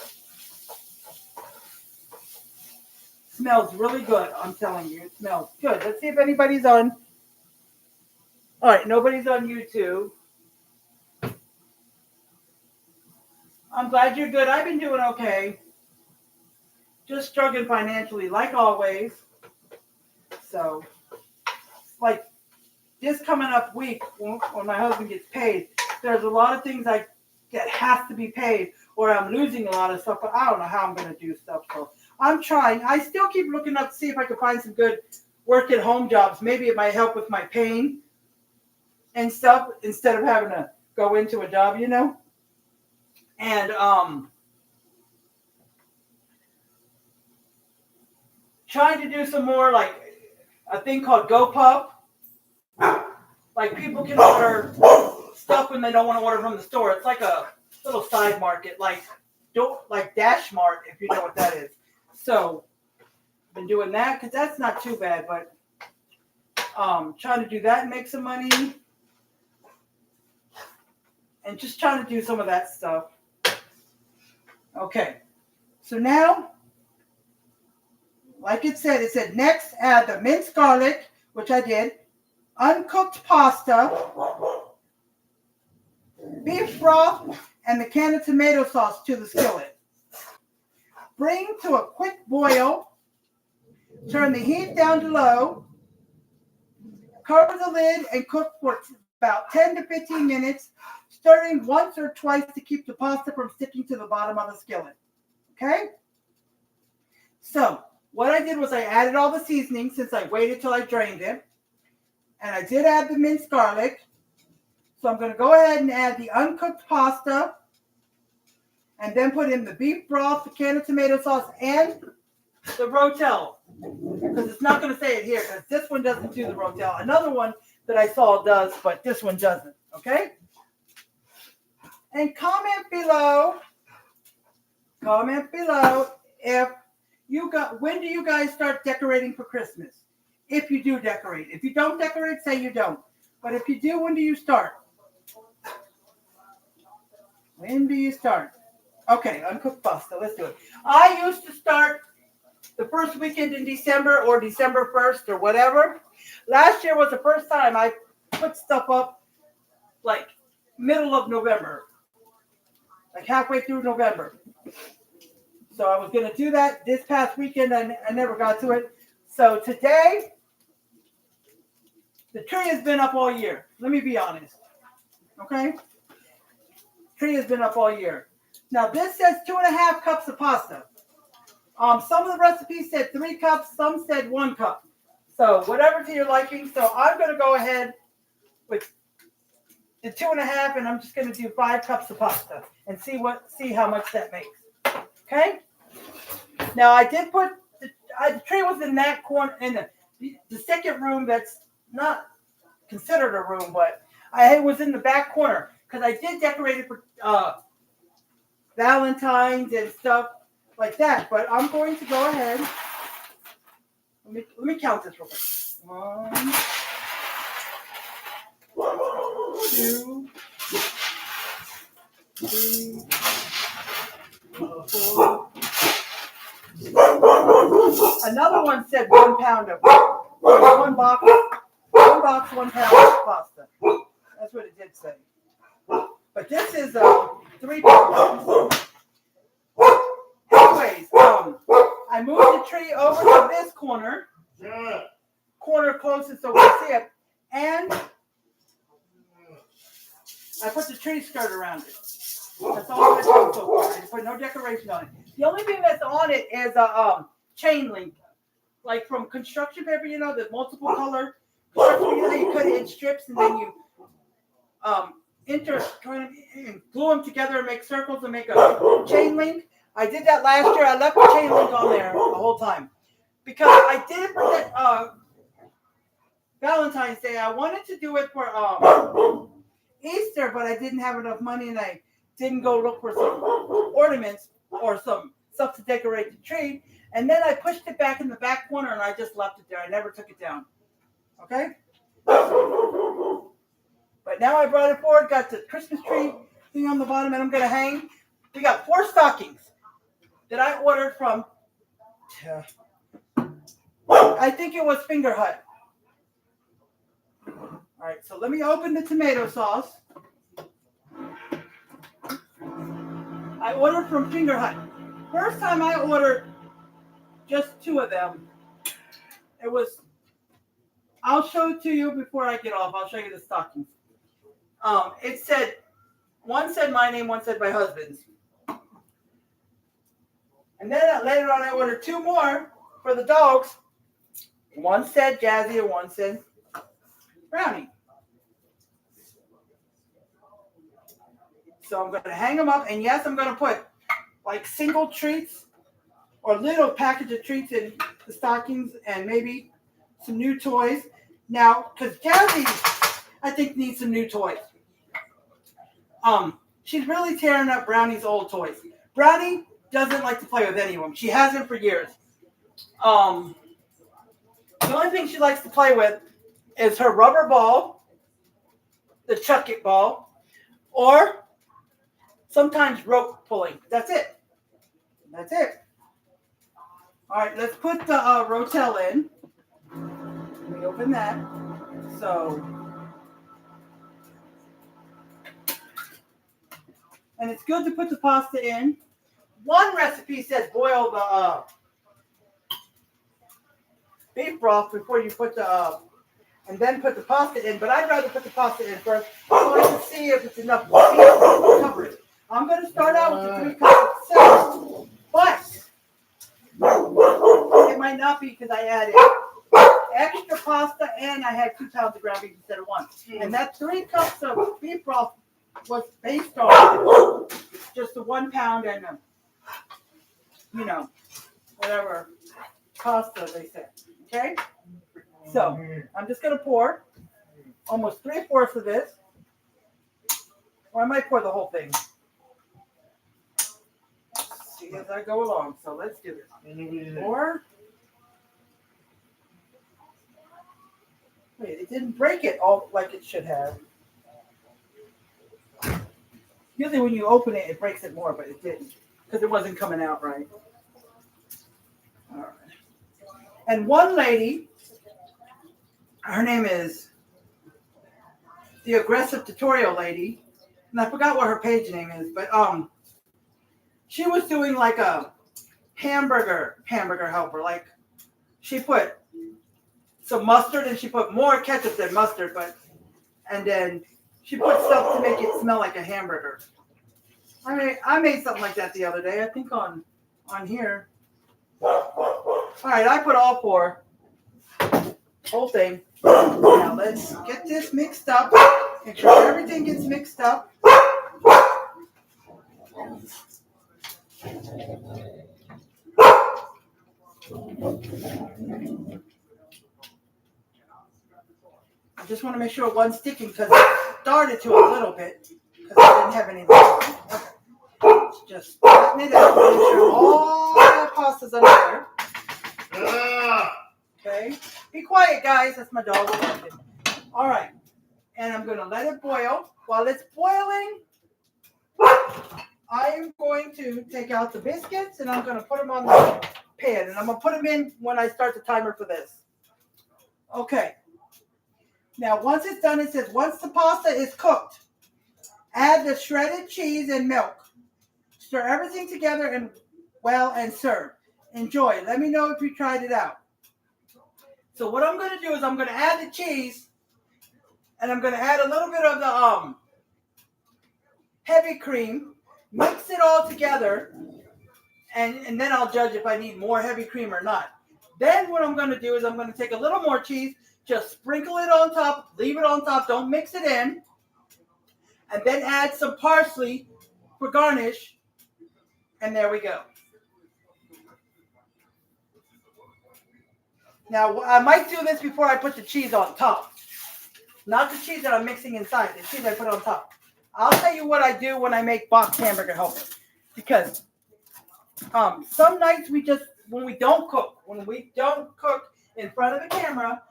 Smells really good, I'm telling you. It smells good. Let's see if anybody's on. All right, nobody's on YouTube. I'm glad you're good. I've been doing okay. Just struggling financially, like always. So, like this coming up week, when my husband gets paid, there's a lot of things that have to be paid, or I'm losing a lot of stuff, but I don't know how I'm going to do stuff. So, I'm trying. I still keep looking up to see if I can find some good work at home jobs. Maybe it might help with my pain and stuff instead of having to go into a job, you know. And trying to do some more like a thing called GoPub. Like people can order stuff when they don't want to order from the store. It's like a little side market, like Dash Mart, if you know what that is. So I've been doing that because that's not too bad, but trying to do that and make some money. And just trying to do some of that stuff. Okay. So now, like it said next add the minced garlic, which I did, uncooked pasta, beef broth, and the can of tomato sauce to the skillet. Bring to a quick boil. Turn the heat down to low. Cover the lid and cook for about 10 to 15 minutes, stirring once or twice to keep the pasta from sticking to the bottom of the skillet. Okay? So, what I did was I added all the seasoning since I waited till I drained it. And I did add the minced garlic. So I'm going to go ahead and add the uncooked pasta. And then put in the beef broth, the can of tomato sauce, and the Rotel, because it's not going to say it here, because this one doesn't do the Rotel. Another one that I saw does, but this one doesn't. Okay? And comment below if you got, when do you guys start decorating for Christmas? If you do decorate. If you don't decorate, say you don't. But if you do, when do you start? When do you start? Okay, uncooked pasta. Let's do it. I used to start the first weekend in December or December 1st or whatever. Last year was the first time I put stuff up like middle of November. Like halfway through November. So I was going to do that this past weekend. I never got to it. So today, the tree has been up all year. Let me be honest. Okay? Tree has been up all year. Now this says 2.5 cups of pasta. Some of the recipes said 3 cups. Some said 1 cup. So whatever to your liking. So I'm going to go ahead with the 2.5, and I'm just going to do 5 cups of pasta and see how much that makes. Okay. Now I did put the tree was in that corner in the second room. That's not considered a room, but it was in the back corner because I did decorate it for Valentine's and stuff like that. But I'm going to go ahead. Let me count this real quick. 1, 2, 3, 4. Another one said 1 pound of 1 box, 1 pound of pasta. That's what it did say. But this is 3 pounds. Anyways, I moved the tree over to this corner closest so we see it, and I put the tree skirt around it. That's all I've done so far. I put no decoration on it. The only thing that's on it is a chain link, like from construction paper. You know, the multiple color construction. You know, you cut it in strips and then you glue them together and make circles and make a chain link. I did that last year. I left the chain link on there the whole time because I did it for that Valentine's Day. I wanted to do it for Easter, but I didn't have enough money and I didn't go look for some ornaments or some stuff to decorate the tree. And then I pushed it back in the back corner and I just left it there. I never took it down. Okay? But now I brought it forward, got the Christmas tree thing on the bottom, and I'm going to hang. We got 4 stockings that I ordered from, I think it was Finger Hut. All right, so let me open the tomato sauce. I ordered from Finger Hut. First time I ordered just 2 of them. It was, I'll show it to you before I get off. I'll show you the stockings. It said, one said my name, one said my husband's. And then later on I ordered 2 more for the dogs. One said Jazzy and one said Brownie. So I'm going to hang them up. And yes, I'm going to put like single treats or little package of treats in the stockings and maybe some new toys. Now, because Jazzy, I think, needs some new toys. She's really tearing up Brownie's old toys. Brownie doesn't like to play with any of them. She hasn't for years. The only thing she likes to play with is her rubber ball, the chuck it ball, or sometimes rope pulling. That's it. That's it. All right, let's put the Rotel in. Let me open that. So, and it's good to put the pasta in. One recipe says boil the beef broth before you put the, and then put the pasta in. But I'd rather put the pasta in first so I can see if it's enough beef to cover it. I'm going to start out with the 3 cups of but it might not be because I added extra pasta and I had 2 pounds of ground beef instead of 1. And that 3 cups of beef broth was based on just the 1 pound and, whatever pasta, they said. Okay? So, I'm just going to pour almost 3/4 of this. Or I might pour the whole thing. See as I go along. So, let's do this. Pour. Wait, it didn't break it all like it should have. Usually when you open it, it breaks it more, but it didn't. Because it wasn't coming out right. All right. And one lady, her name is the Aggressive Tutorial Lady, and I forgot what her page name is, but she was doing like a hamburger helper. Like she put some mustard and she put more ketchup than mustard, and then she put stuff to make it smell like a hamburger. I made something like that the other day, I think on here. All right, I put all 4. Whole thing. Now let's get this mixed up. Make sure everything gets mixed up. I just want to make sure one's sticking because it started to a little bit because I didn't have any. Okay. Just flatten it out. Make sure all the pasta's under there. Okay. Be quiet, guys. That's my dog. All right. And I'm going to let it boil. While it's boiling, I am going to take out the biscuits and I'm going to put them on the pan. And I'm going to put them in when I start the timer for this. Okay. Now, once it's done, it says, once the pasta is cooked, add the shredded cheese and milk. Stir everything together and serve. Enjoy. Let me know if you tried it out. So what I'm going to do is I'm going to add the cheese, and I'm going to add a little bit of the heavy cream, mix it all together, and then I'll judge if I need more heavy cream or not. Then what I'm going to do is I'm going to take a little more cheese, just sprinkle it on top, leave it on top, don't mix it in, and then add some parsley for garnish, and there we go. Now, I might do this before I put the cheese on top. Not the cheese that I'm mixing inside, the cheese I put on top. I'll tell you what I do when I make boxed hamburger helper. Because some nights when we don't cook in front of the camera,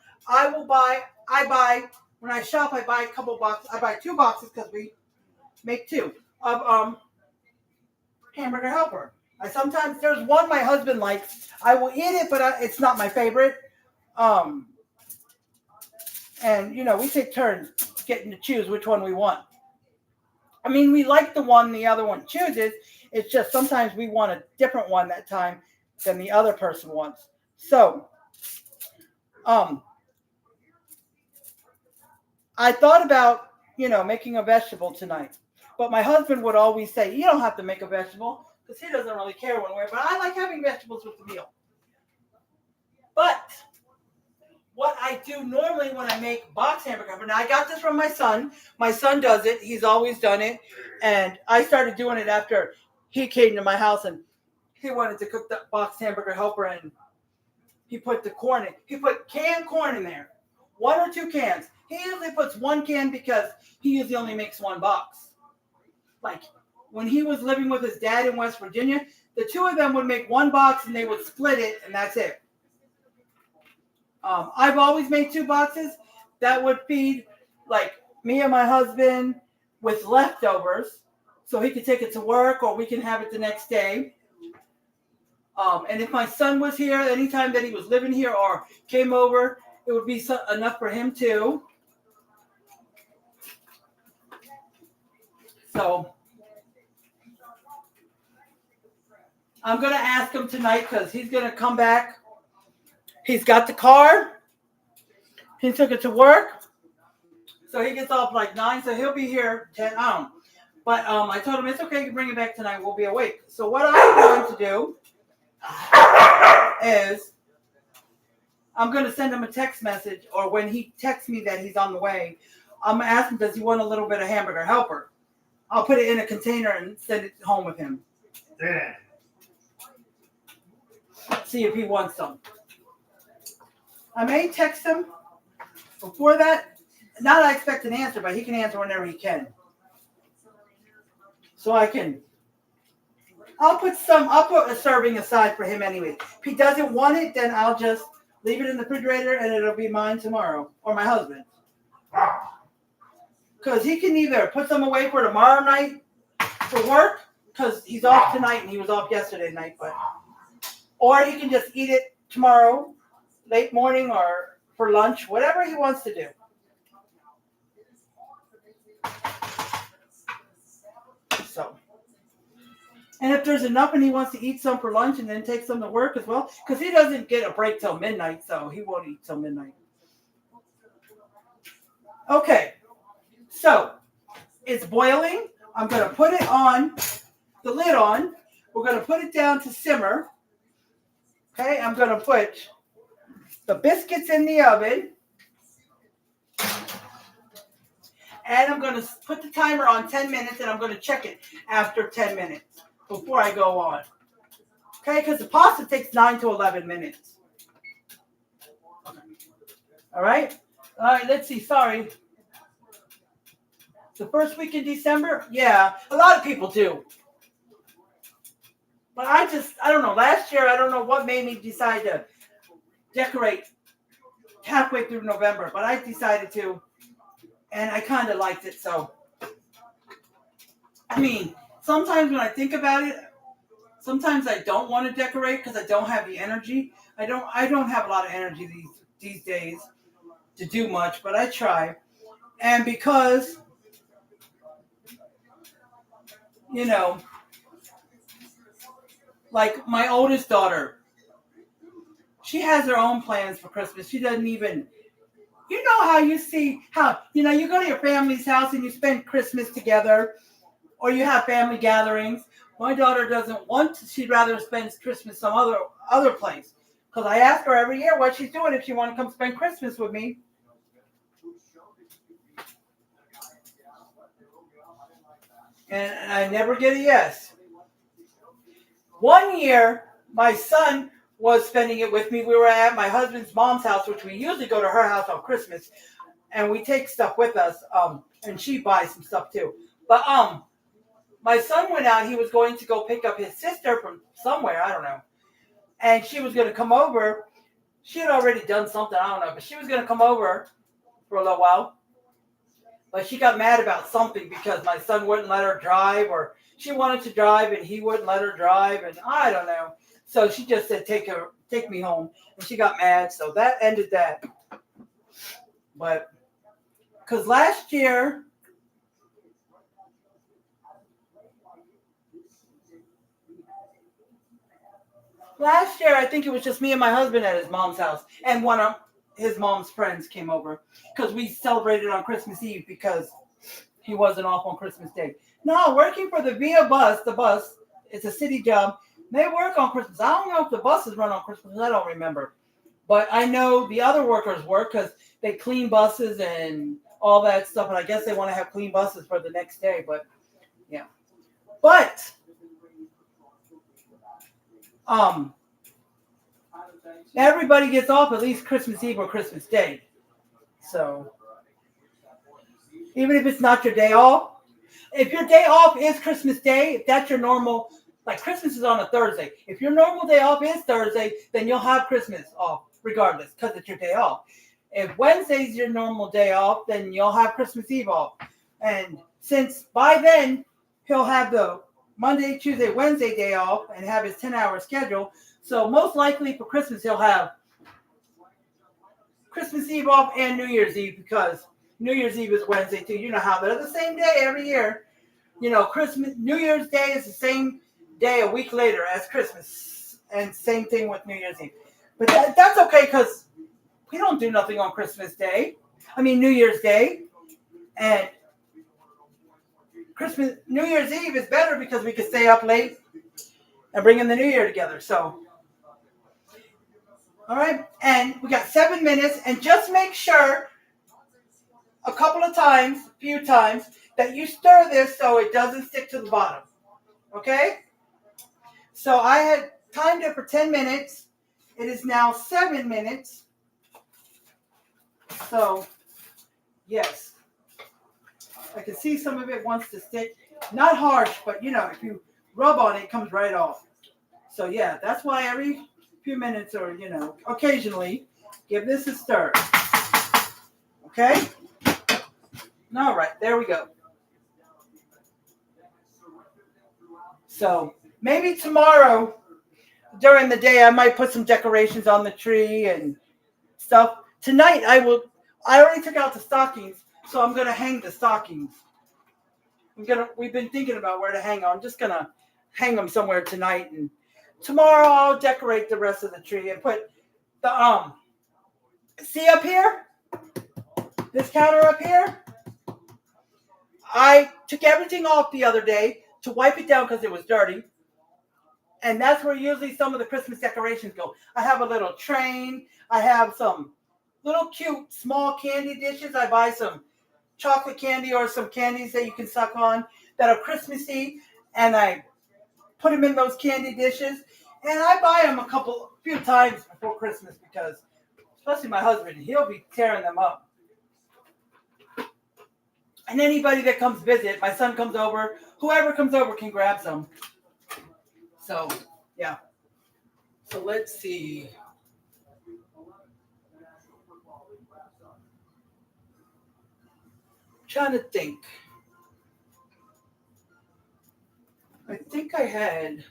when I shop, I buy a couple boxes. I buy 2 boxes because we make 2 of hamburger helper. Sometimes there's one my husband likes. I will eat it, but it's not my favorite. And we take turns getting to choose which one we want. I mean, we like the one the other one chooses. It's just sometimes we want a different one that time than the other person wants. So, I thought about, making a vegetable tonight. But my husband would always say, you don't have to make a vegetable because he doesn't really care one way. But I like having vegetables with the meal. But what I do normally when I make boxed hamburger, now I got this from my son. My son does it. He's always done it. And I started doing it after he came to my house and he wanted to cook the boxed hamburger helper and he put the corn in. He put canned corn in there. 1 or 2 cans. He usually puts 1 can because he usually only makes 1 box. Like when he was living with his dad in West Virginia, the 2 of them would make 1 box and they would split it and that's it. I've always made 2 boxes that would feed like me and my husband with leftovers so he could take it to work or we can have it the next day. And if my son was here, anytime that he was living here or came over, it would be enough for him too. So I'm going to ask him tonight because he's going to come back. He's got the car. He took it to work. So he gets off like 9. So he'll be here 10. But I told him it's okay. You can bring it back tonight. We'll be awake. So what I'm going to do is I'm going to send him a text message. Or when he texts me that he's on the way, I'm going to ask him, does he want a little bit of hamburger helper? I'll put it in a container and send it home with him. Yeah. See if he wants some. I may text him before that. Not that I expect an answer, but he can answer whenever he can. So I'll put a serving aside for him anyway. If he doesn't want it, then I'll just leave it in the refrigerator and it'll be mine tomorrow. Or my husband. Because he can either put some away for tomorrow night for work, because he's off tonight and he was off yesterday night, or he can just eat it tomorrow, late morning or for lunch, whatever he wants to do. So, and if there's enough and he wants to eat some for lunch and then take some to work as well, because he doesn't get a break till midnight, so he won't eat till midnight. Okay, so it's boiling. I'm going to put it on, the lid on. We're going to put it down to simmer. Okay, I'm going to put the biscuits in the oven. And I'm going to put the timer on 10 minutes, and I'm going to check it after 10 minutes before I go on. Okay, because the pasta takes 9 to 11 minutes. All right, let's see, sorry. The first week in December? Yeah, a lot of people do. But I don't know. Last year, I don't know what made me decide to decorate halfway through November, but I decided to. And I kind of liked it, so. I mean, sometimes when I think about it, sometimes I don't want to decorate because I don't have the energy. I don't have a lot of energy these days to do much, but I try. And because, you know, like my oldest daughter, she has her own plans for Christmas. She doesn't even. You know how you see how, you go to your family's house and you spend Christmas together, or you have family gatherings. My daughter doesn't want to. She'd rather spend Christmas some other place. Because I ask her every year what she's doing if she wants to come spend Christmas with me. And I never get a yes. One year, my son was spending it with me. We were at my husband's mom's house, which we usually go to her house on Christmas, and we take stuff with us, and she buys some stuff too. But my son went out. He was going to go pick up his sister from somewhere, I don't know, and she was going to come over. She had already done something, I don't know, but she was going to come over for a little while, but she got mad about something because my son wouldn't let her drive, or she wanted to drive and he wouldn't let her drive, and I don't know. So she just said, take me home. And she got mad. So that ended that. But, because last year, I think it was just me and my husband at his mom's house. And one of his mom's friends came over. Because we celebrated on Christmas Eve because he wasn't off on Christmas Day. No, working for the bus, it's a city job. They work on Christmas. I don't know if the buses run on Christmas. I don't remember. But I know the other workers work because they clean buses and all that stuff. And I guess they want to have clean buses for the next day. But, yeah. But, everybody gets off at least Christmas Eve or Christmas Day. So, even if it's not your day off, if your day off is Christmas Day, if that's your normal. Like Christmas is on a Thursday. If your normal day off is Thursday, then you'll have Christmas off regardless because it's your day off. If Wednesday's your normal day off, then you'll have Christmas Eve off. And since by then he'll have the Monday, Tuesday, Wednesday day off and have his 10-hour schedule, so most likely for Christmas he'll have Christmas Eve off and New Year's Eve because New Year's Eve is Wednesday too. You know how they're the same day every year. New Year's Day is the same day a week later as Christmas, and same thing with New Year's Eve. But that's okay because we don't do nothing on New Year's Day, and New Year's Eve is better because we can stay up late and bring in the New Year together. So, all right, and we got 7 minutes, and just make sure a few times, that you stir this so it doesn't stick to the bottom. Okay? So I had timed it for 10 minutes. It is now 7 minutes. So, yes, I can see some of it wants to stick. Not harsh, but if you rub on it, it comes right off. So, yeah, that's why every few minutes or, occasionally, give this a stir. Okay? All right, there we go. So, maybe tomorrow during the day, I might put some decorations on the tree and stuff. Tonight, I already took out the stockings, so I'm going to hang the stockings. We've been thinking about where to hang them. I'm just going to hang them somewhere tonight, and tomorrow I'll decorate the rest of the tree and put the, see up here? This counter up here? I took everything off the other day to wipe it down because it was dirty. And that's where usually some of the Christmas decorations go. I have a little train. I have some little cute small candy dishes. I buy some chocolate candy or some candies that you can suck on that are Christmassy. And I put them in those candy dishes. And I buy them a few times before Christmas because, especially my husband, he'll be tearing them up. And anybody that comes visit, my son comes over, whoever comes over can grab some. So, yeah. So let's see. I'm trying to think. I think I had,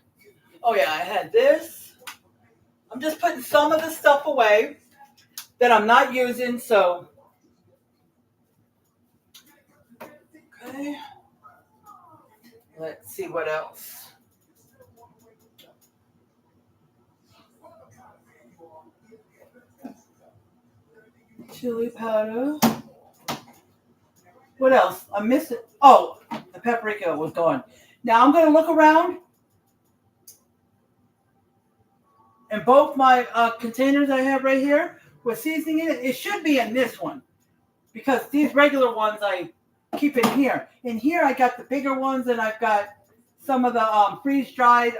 I had this. I'm just putting some of the stuff away that I'm not using, so. Okay. Let's see what else. Chili powder. What else? I'm missing. Oh, the paprika was gone. Now I'm going to look around. And both my containers I have right here with seasoning in it, it should be in this one. Because these regular ones I keep in here. In here I got the bigger ones and I've got some of the freeze-dried,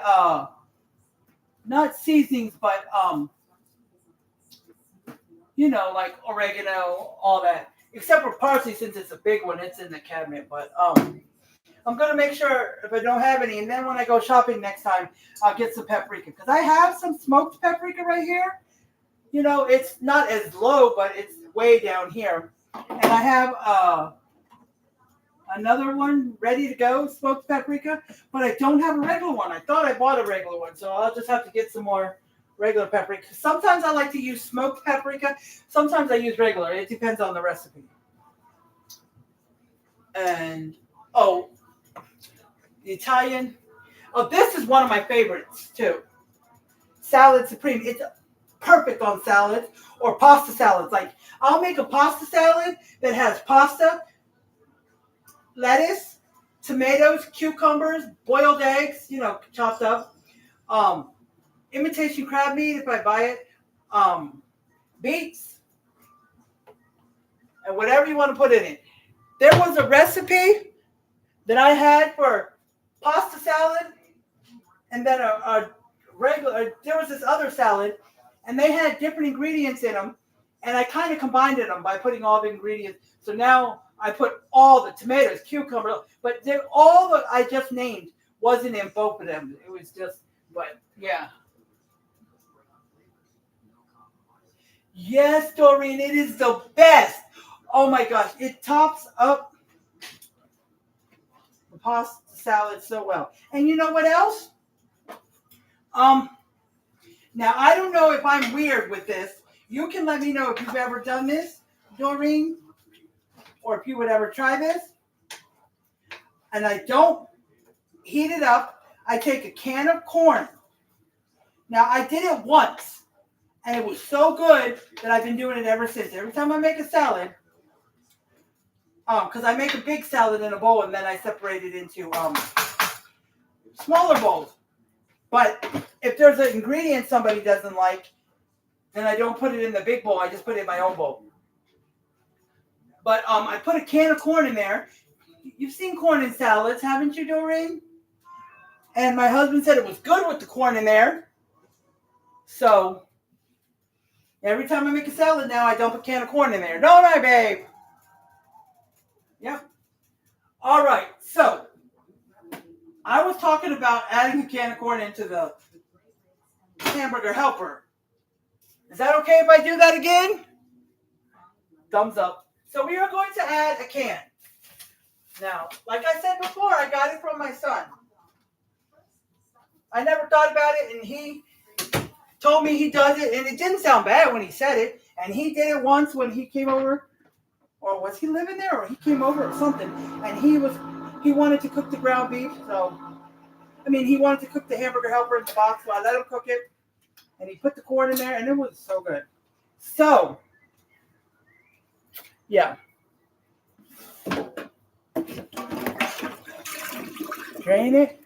not seasonings, but, like oregano, all that. Except for parsley, since it's a big one, it's in the cabinet. But I'm going to make sure if I don't have any. And then when I go shopping next time, I'll get some paprika. Because I have some smoked paprika right here. It's not as low, but it's way down here. And I have another one ready to go, smoked paprika. But I don't have a regular one. I thought I bought a regular one. So I'll just have to get some more regular paprika. Sometimes I like to use smoked paprika. Sometimes I use regular. It depends on the recipe. And, the Italian. Oh, this is one of my favorites, too. Salad Supreme. It's perfect on salads or pasta salads. Like, I'll make a pasta salad that has pasta, lettuce, tomatoes, cucumbers, boiled eggs, chopped up. Imitation crab meat if I buy it. Beets. And whatever you want to put in it. There was a recipe that I had for pasta salad, and then a regular. There was this other salad, and they had different ingredients in them, and I kind of combined them by putting all the ingredients. So now I put all the tomatoes, cucumber, but all that I just named wasn't in both of them. It was just, but yeah. Yes, Doreen, it is the best. Oh my gosh, it tops up the pasta salad so well. And you know what else? Now I don't know if I'm weird with this. You can let me know if you've ever done this, Doreen, or if you would ever try this. And I don't heat it up. I take a can of corn. Now I did it once, and it was so good that I've been doing it ever since. Every time I make a salad, because I make a big salad in a bowl and then I separate it into smaller bowls. But if there's an ingredient somebody doesn't like, then I don't put it in the big bowl. I just put it in my own bowl. But I put a can of corn in there. You've seen corn in salads, haven't you, Doreen? And my husband said it was good with the corn in there. So, Every time I make a salad now, I dump a can of corn in there. Don't I, babe? Yep. All right. So I was talking about adding a can of corn into the hamburger helper. Is that okay if I do that again? Thumbs up. So we are going to add a can. Now, like I said before, I got it from my son. I never thought about it, and he told me he does it, and it didn't sound bad when he said it. And he did it once when he came over, or was he living there, or he came over or something. And he wanted to cook the ground beef, so he wanted to cook the hamburger helper in the box, so I let him cook it, and he put the corn in there, and it was so good. So, yeah. Drain it.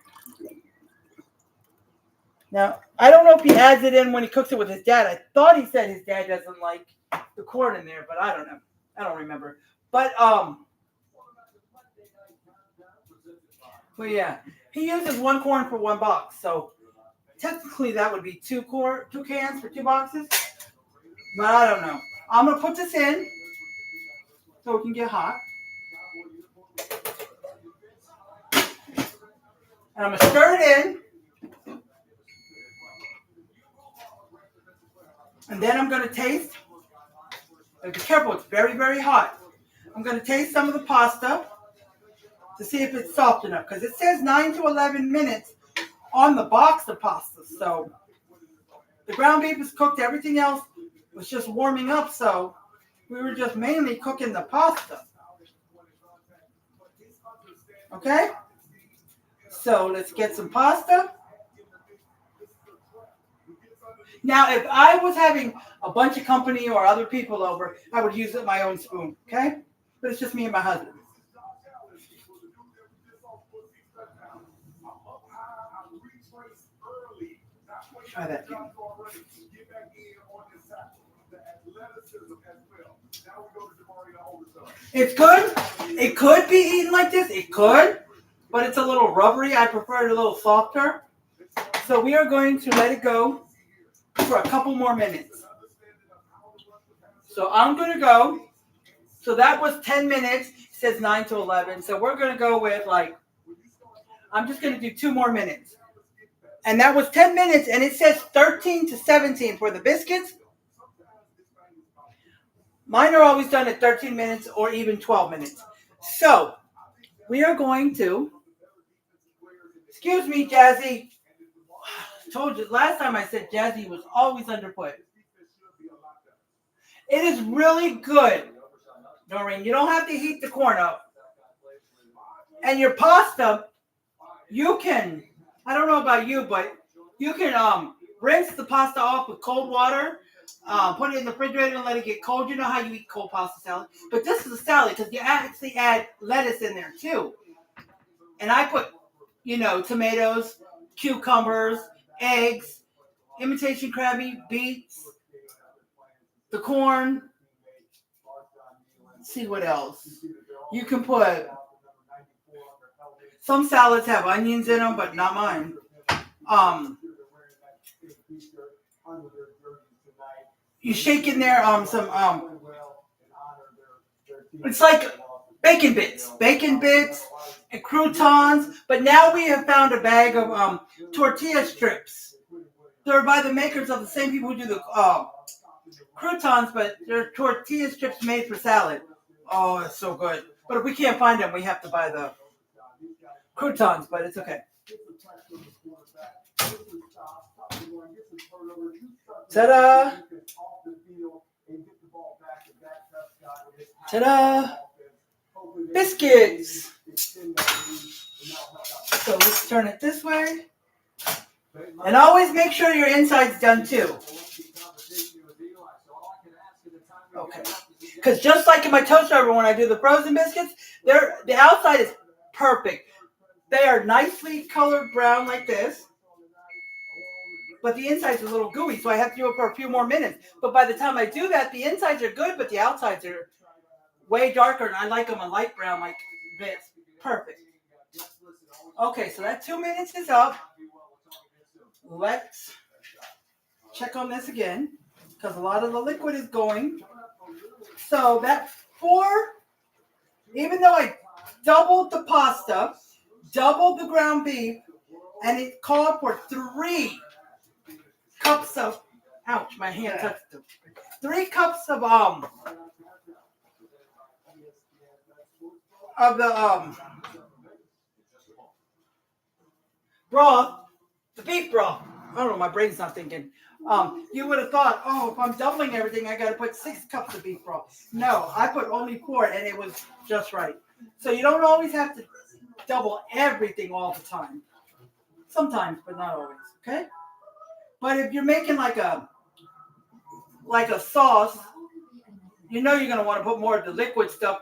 Now, I don't know if he adds it in when he cooks it with his dad. I thought he said his dad doesn't like the corn in there, but I don't know. I don't remember. But yeah, he uses one corn for one box. So technically that would be two cans for two boxes. But I don't know. I'm going to put this in so it can get hot. And I'm going to stir it in. And then I'm going to taste. Be careful, it's very, very hot. I'm going to taste some of the pasta to see if it's soft enough. Because it says 9 to 11 minutes on the box of pasta. So the ground beef is cooked. Everything else was just warming up. So we were just mainly cooking the pasta. Okay? So let's get some pasta. Now, if I was having a bunch of company or other people over, I would use my own spoon, okay? But it's just me and my husband. Try that. It's good. It could be eaten like this. It could. But it's a little rubbery. I prefer it a little softer. So we are going to let it go for a couple more minutes. So I'm going to go. So that was 10 minutes. It says 9 to 11. So we're going to go with I'm just going to do 2 more minutes. And that was 10 minutes. And it says 13 to 17 for the biscuits. Mine are always done at 13 minutes or even 12 minutes. So we are going to, excuse me, Jazzy. I told you last time I said Jazzy was always underfoot. It is really good, Noreen. You don't have to heat the corn up. And your pasta, you can, I don't know about you, but you can rinse the pasta off with cold water. Put it in the refrigerator and let it get cold. You know how you eat cold pasta salad. But this is a salad because you actually add lettuce in there too. And I put, tomatoes, cucumbers, eggs, imitation crabby, beets, the corn. Let's see what else. You can put, some salads have onions in them, but not mine. You shake in there some it's like bacon bits and croutons. But now we have found a bag of tortilla strips. They're by the makers of the same people who do the croutons, but they're tortilla strips made for salad. Oh, it's so good. But if we can't find them, we have to buy the croutons, but it's okay. Ta-da! Ta-da! Biscuits! So let's turn it this way. And always make sure your inside's done too. Okay. Because just like in my toaster oven when I do the frozen biscuits, the outside is perfect. They are nicely colored brown like this. But the inside's a little gooey, so I have to do it for a few more minutes. But by the time I do that, the insides are good, but the outsides are way darker, and I like them a light brown like this. Perfect. Okay, so that 2 minutes is up. Let's check on this again. because a lot of the liquid is going. So that 4, even though I doubled the pasta, doubled the ground beef, and it called for 3 cups of, ouch, my hand touched them. 3 cups of the broth, the beef broth. I don't know, my brain's not thinking. You would have thought, oh, if I'm doubling everything, I got to put 6 cups of beef broth. No, I put only 4, and it was just right. So you don't always have to double everything all the time. Sometimes, but not always. Okay. But if you're making like a sauce, you know you're gonna want to put more of the liquid stuff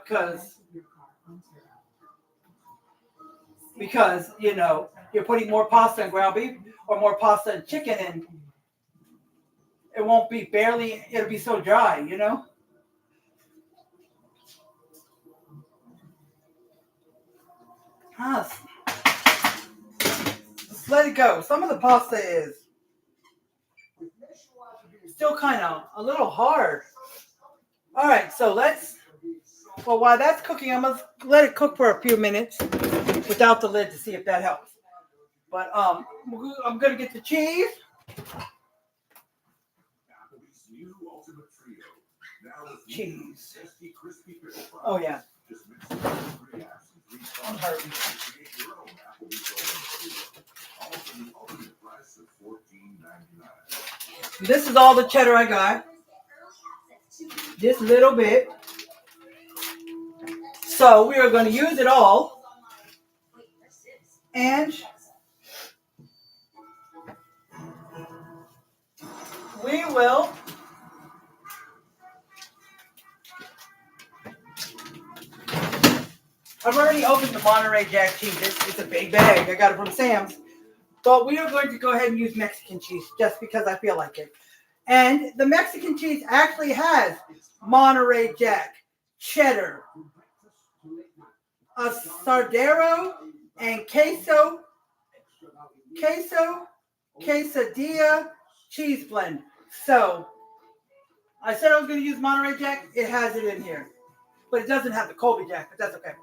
because you know you're putting more pasta and ground beef or more pasta and chicken, and it won't be barely. It'll be so dry, you know. Let's let it go. Some of the pasta is still kind of a little hard. All right, so well, while that's cooking, I'm gonna let it cook for a few minutes without the lid to see if that helps. But I'm gonna get the cheese. Cheese. Oh yeah. I'm hurting. This is all the cheddar I got. Just a little bit. So we are going to use it all. And we will I've already opened the Monterey Jack cheese. It's a big bag. I got it from Sam's. But we are going to go ahead and use Mexican cheese just because I feel like it. And the Mexican cheese actually has Monterey Jack, cheddar, a sardero, and quesadilla cheese blend. So I said I was going to use Monterey Jack. It has it in here. But it doesn't have the Colby Jack, but that's okay.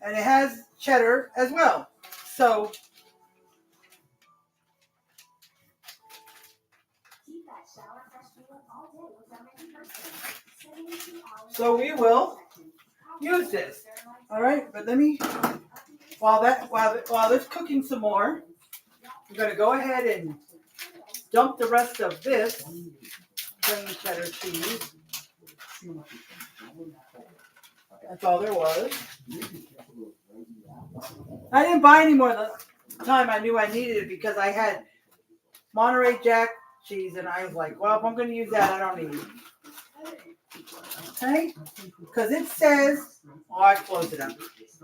And it has cheddar as well. So we will use this. All right, but let me while this cooking some more, I'm going to go ahead and dump the rest of this plain cheddar cheese. That's all there was. I didn't buy any more the time I knew I needed it because I had Monterey Jack cheese and I was like, well, if I'm going to use that, I don't need it. Okay? Because it says, I closed it up.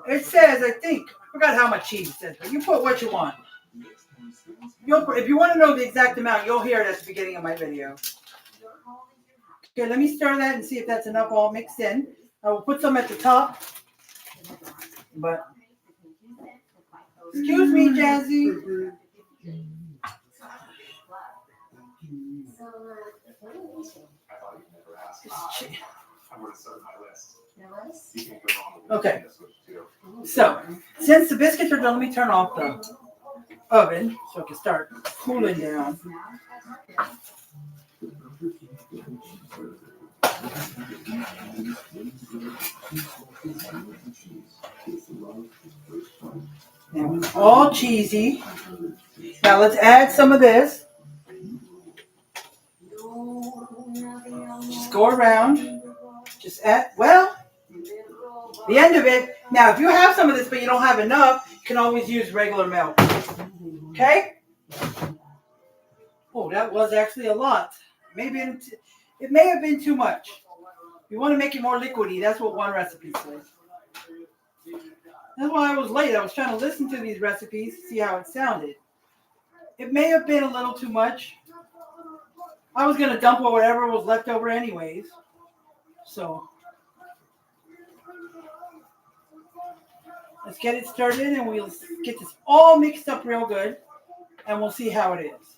It says, I think, I forgot how much cheese it says, but you put what you want. If you want to know the exact amount, you'll hear it at the beginning of my video. Okay, let me stir that and see if that's enough all mixed in. I will put some at the top. But, excuse me, Jazzy. Okay, so since the biscuits are done, let me turn off the oven so it can start cooling down. Now it's all cheesy. Now let's add some of this. Just go around. Just add, well, the end of it. Now, if you have some of this but you don't have enough, you can always use regular milk. Okay? Oh, that was actually a lot. Maybe it may have been too much. If you want to make it more liquidy, that's what one recipe says. That's why I was late. I was trying to listen to these recipes to see how it sounded. It may have been a little too much. I was going to dump whatever was left over anyways. So, let's get it started and we'll get this all mixed up real good and we'll see how it is.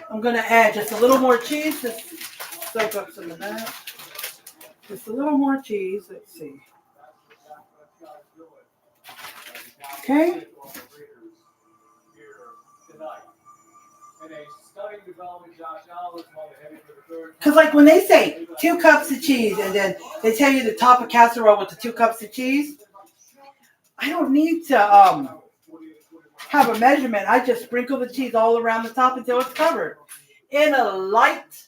I'm going to add just a little more cheese to soak up some of that. Just a little more cheese. Let's see. Okay. Because like when they say 2 cups of cheese and then they tell you to top a casserole with the 2 cups of cheese, I don't need to have a measurement. I just sprinkle the cheese all around the top until it's covered. In a light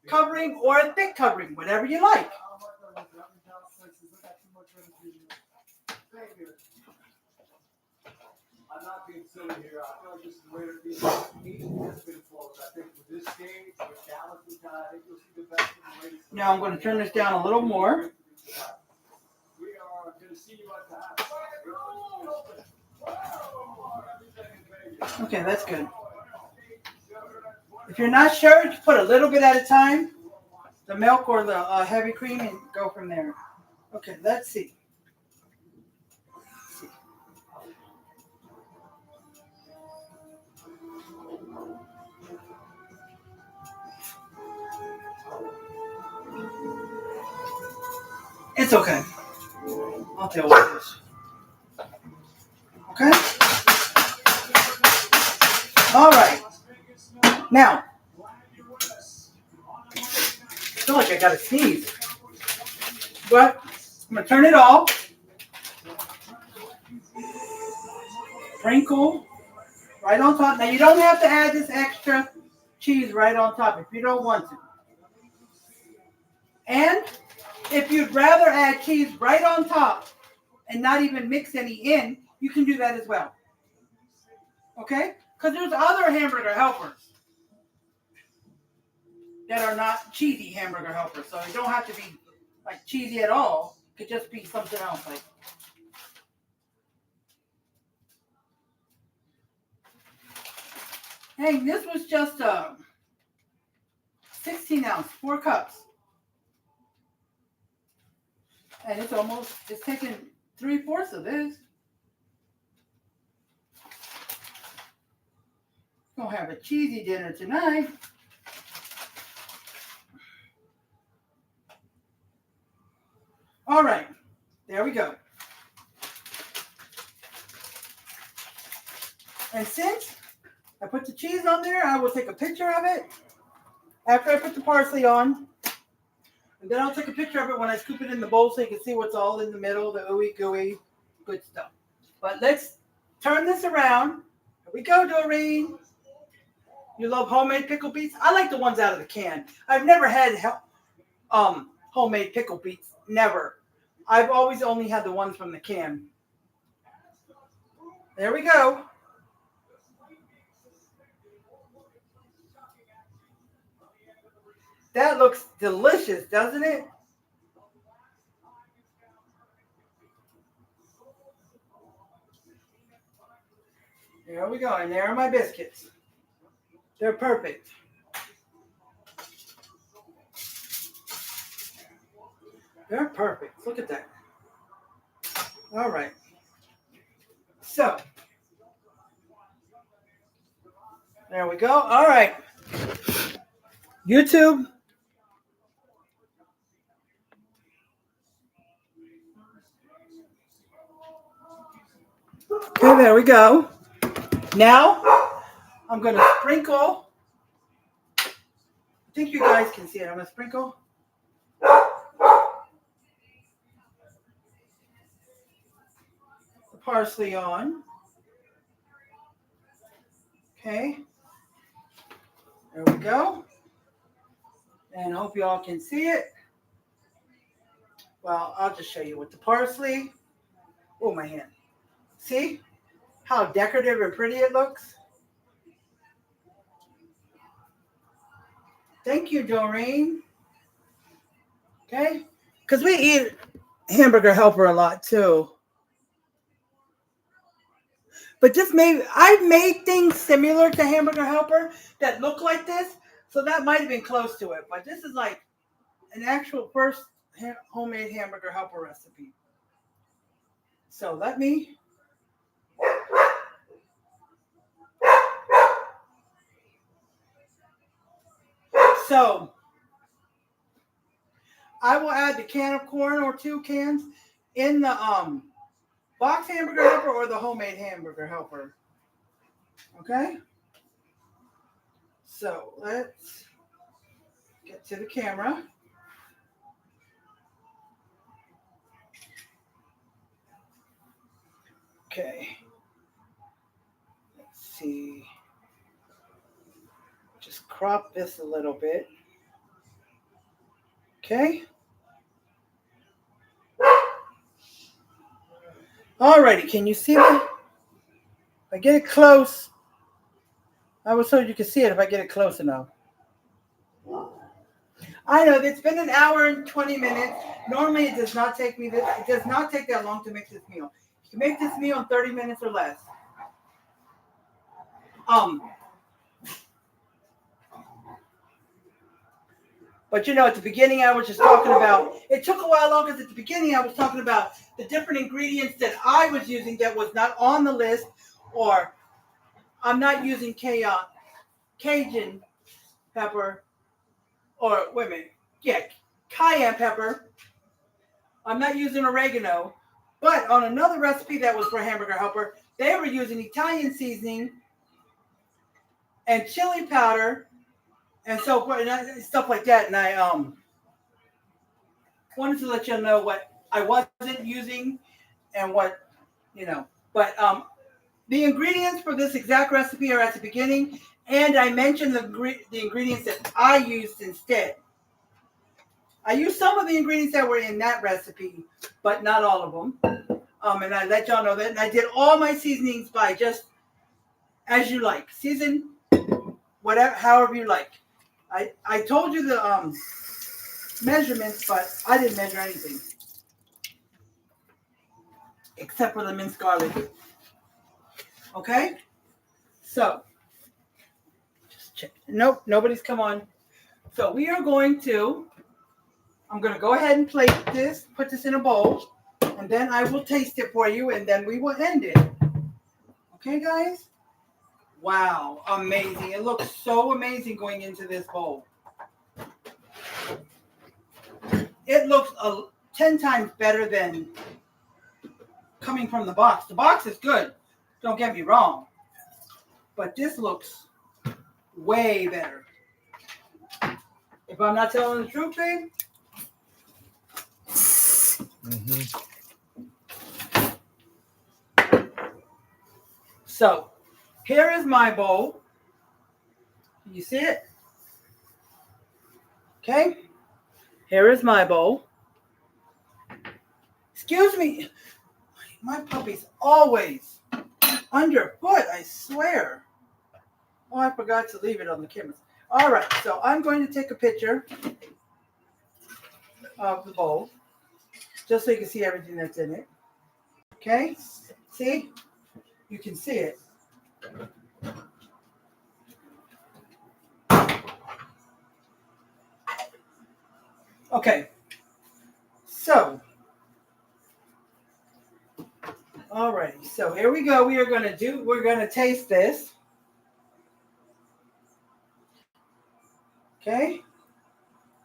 covering or a thick covering, whatever you like. I'm not being silly here. I feel like this is the way to be. Meeting has been close. I think with this stage, with Dallas and Todd, I think you'll see the best of the ladies. Now I'm going to turn this down a little more. We are going to see you at the house. Okay, that's good. If you're not sure, just put a little bit at a time, the milk or the heavy cream, and go from there. Okay, let's see. It's okay. I'll deal with this. Okay? All right. Now, I feel like I got to sneeze. But I'm going to turn it off. Sprinkle right on top. Now, you don't have to add this extra cheese right on top if you don't want to. And if you'd rather add cheese right on top and not even mix any in, you can do that as well. Okay? Because there's other hamburger helpers that are not cheesy hamburger helpers. So it don't have to be like cheesy at all. It could just be something else like. Hey, this was just 16 ounce, 4 cups. And it's taking 3/4 of this. Gonna have a cheesy dinner tonight. All right, there we go. And since I put the cheese on there, I will take a picture of it after I put the parsley on. And then I'll take a picture of it when I scoop it in the bowl so you can see what's all in the middle, the ooey gooey, good stuff. But let's turn this around. Here we go, Doreen. You love homemade pickle beets? I like the ones out of the can. I've never had homemade pickle beets. Never. I've always only had the ones from the can. There we go. That looks delicious, doesn't it? There we go. And there are my biscuits. They're perfect. They're perfect. Look at that. All right. So, there we go. All right. YouTube. Okay, there we go. Now, I'm going to sprinkle. I think you guys can see it. I'm going to sprinkle the parsley on. Okay. There we go. And I hope you all can see it. Well, I'll just show you with the parsley. Oh, my hand. See how decorative and pretty it looks? Thank you, Doreen. Okay? Because we eat hamburger helper a lot, too. But just maybe, I've made things similar to hamburger helper that look like this. So that might have been close to it. But this is like an actual first homemade hamburger helper recipe. So let me. So I will add the can of corn or 2 cans in the box hamburger helper or the homemade hamburger helper. Okay? So let's get to the camera. Okay. Let's see. Just crop this a little bit. Okay. Alrighty, can you see that? If I get it close, I was told you can see it if I get it close enough. I know it's been an hour and 20 minutes. Normally, it does not take me this. It does not take that long to make this meal. You can make this meal in 30 minutes or less. But you know, at the beginning, I was just talking about. It took a while longer because at the beginning, I was talking about the different ingredients that I was using that was not on the list, or I'm not using Cajun pepper, or wait a minute, yeah, cayenne pepper. I'm not using oregano, but on another recipe that was for hamburger helper, they were using Italian seasoning and chili powder and so forth, and stuff like that. And I wanted to let you know what I wasn't using and what, you know. But the ingredients for this exact recipe are at the beginning, and I mentioned the ingredients that I used instead. I used some of the ingredients that were in that recipe, but not all of them. And I let y'all know that. And I did all my seasonings by just as you like. Season whatever, however you like. I told you the measurements, but I didn't measure anything except for the minced garlic. Okay? So, just check. Nope, nobody's come on. So we are going to, I'm going to go ahead and plate this, put this in a bowl, and then I will taste it for you, and then we will end it. Okay, guys? Wow, amazing. It looks so amazing going into this bowl. It looks 10 times better than coming from the box. The box is good, don't get me wrong, but this looks way better. If I'm not telling the truth, babe. So, here is my bowl. Can you see it? Okay. Here is my bowl. Excuse me. My puppy's always underfoot, I swear. Oh, I forgot to leave it on the camera. All right, so I'm going to take a picture of the bowl just so you can see everything that's in it. Okay? See? You can see it. Okay. So, alrighty. So here we go. We're going to taste this. Okay?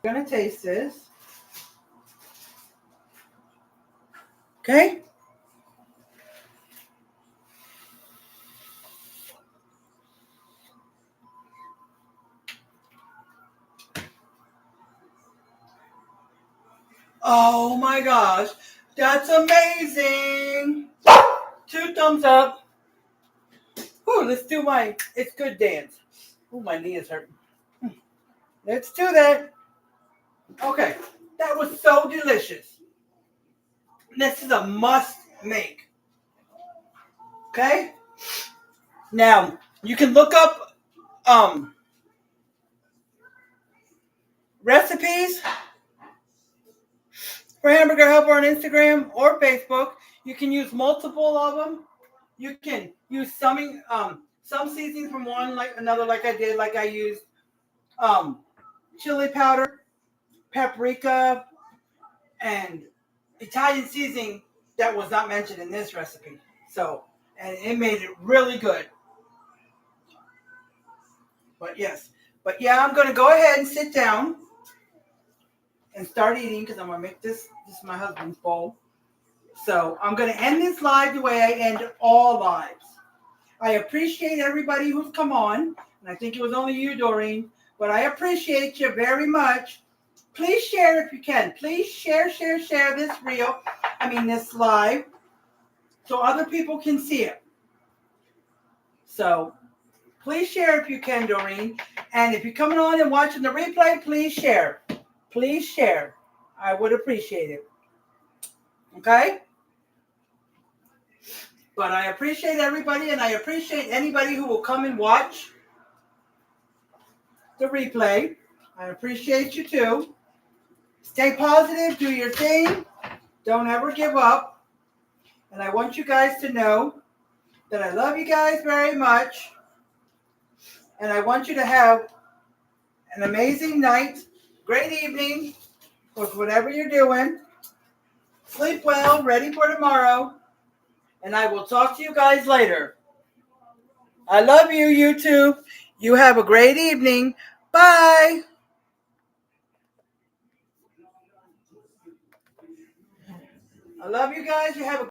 We're going to taste this. Okay? Oh my gosh. That's amazing. 2 thumbs up. Ooh, let's do my It's Good dance. Ooh, my knee is hurting. Let's do that. Okay. That was so delicious. This is a must make. Okay? Now, you can look up recipes for Hamburger Helper on Instagram or Facebook. You can use multiple of them. You can use some seasonings from one like another, like I did. Like I used chili powder, paprika, and Italian seasoning that was not mentioned in this recipe. So, and it made it really good. But yes, But yeah, I'm going to go ahead and sit down and start eating because I'm going to make this is my husband's bowl. So I'm going to end this live the way I end all lives. I appreciate everybody who's come on, and I think it was only you, Doreen, but I appreciate you very much. Please share if you can. Please share this live, so other people can see it. So please share if you can, Doreen. And if you're coming on and watching the replay, please share. Please share. I would appreciate it. Okay? But I appreciate everybody, and I appreciate anybody who will come and watch the replay. I appreciate you too. Stay positive. Do your thing. Don't ever give up. And I want you guys to know that I love you guys very much. And I want you to have an amazing night, great evening, with whatever you're doing. Sleep well, ready for tomorrow. And I will talk to you guys later. I love you, YouTube. You have a great evening. Bye. I love you guys. You have a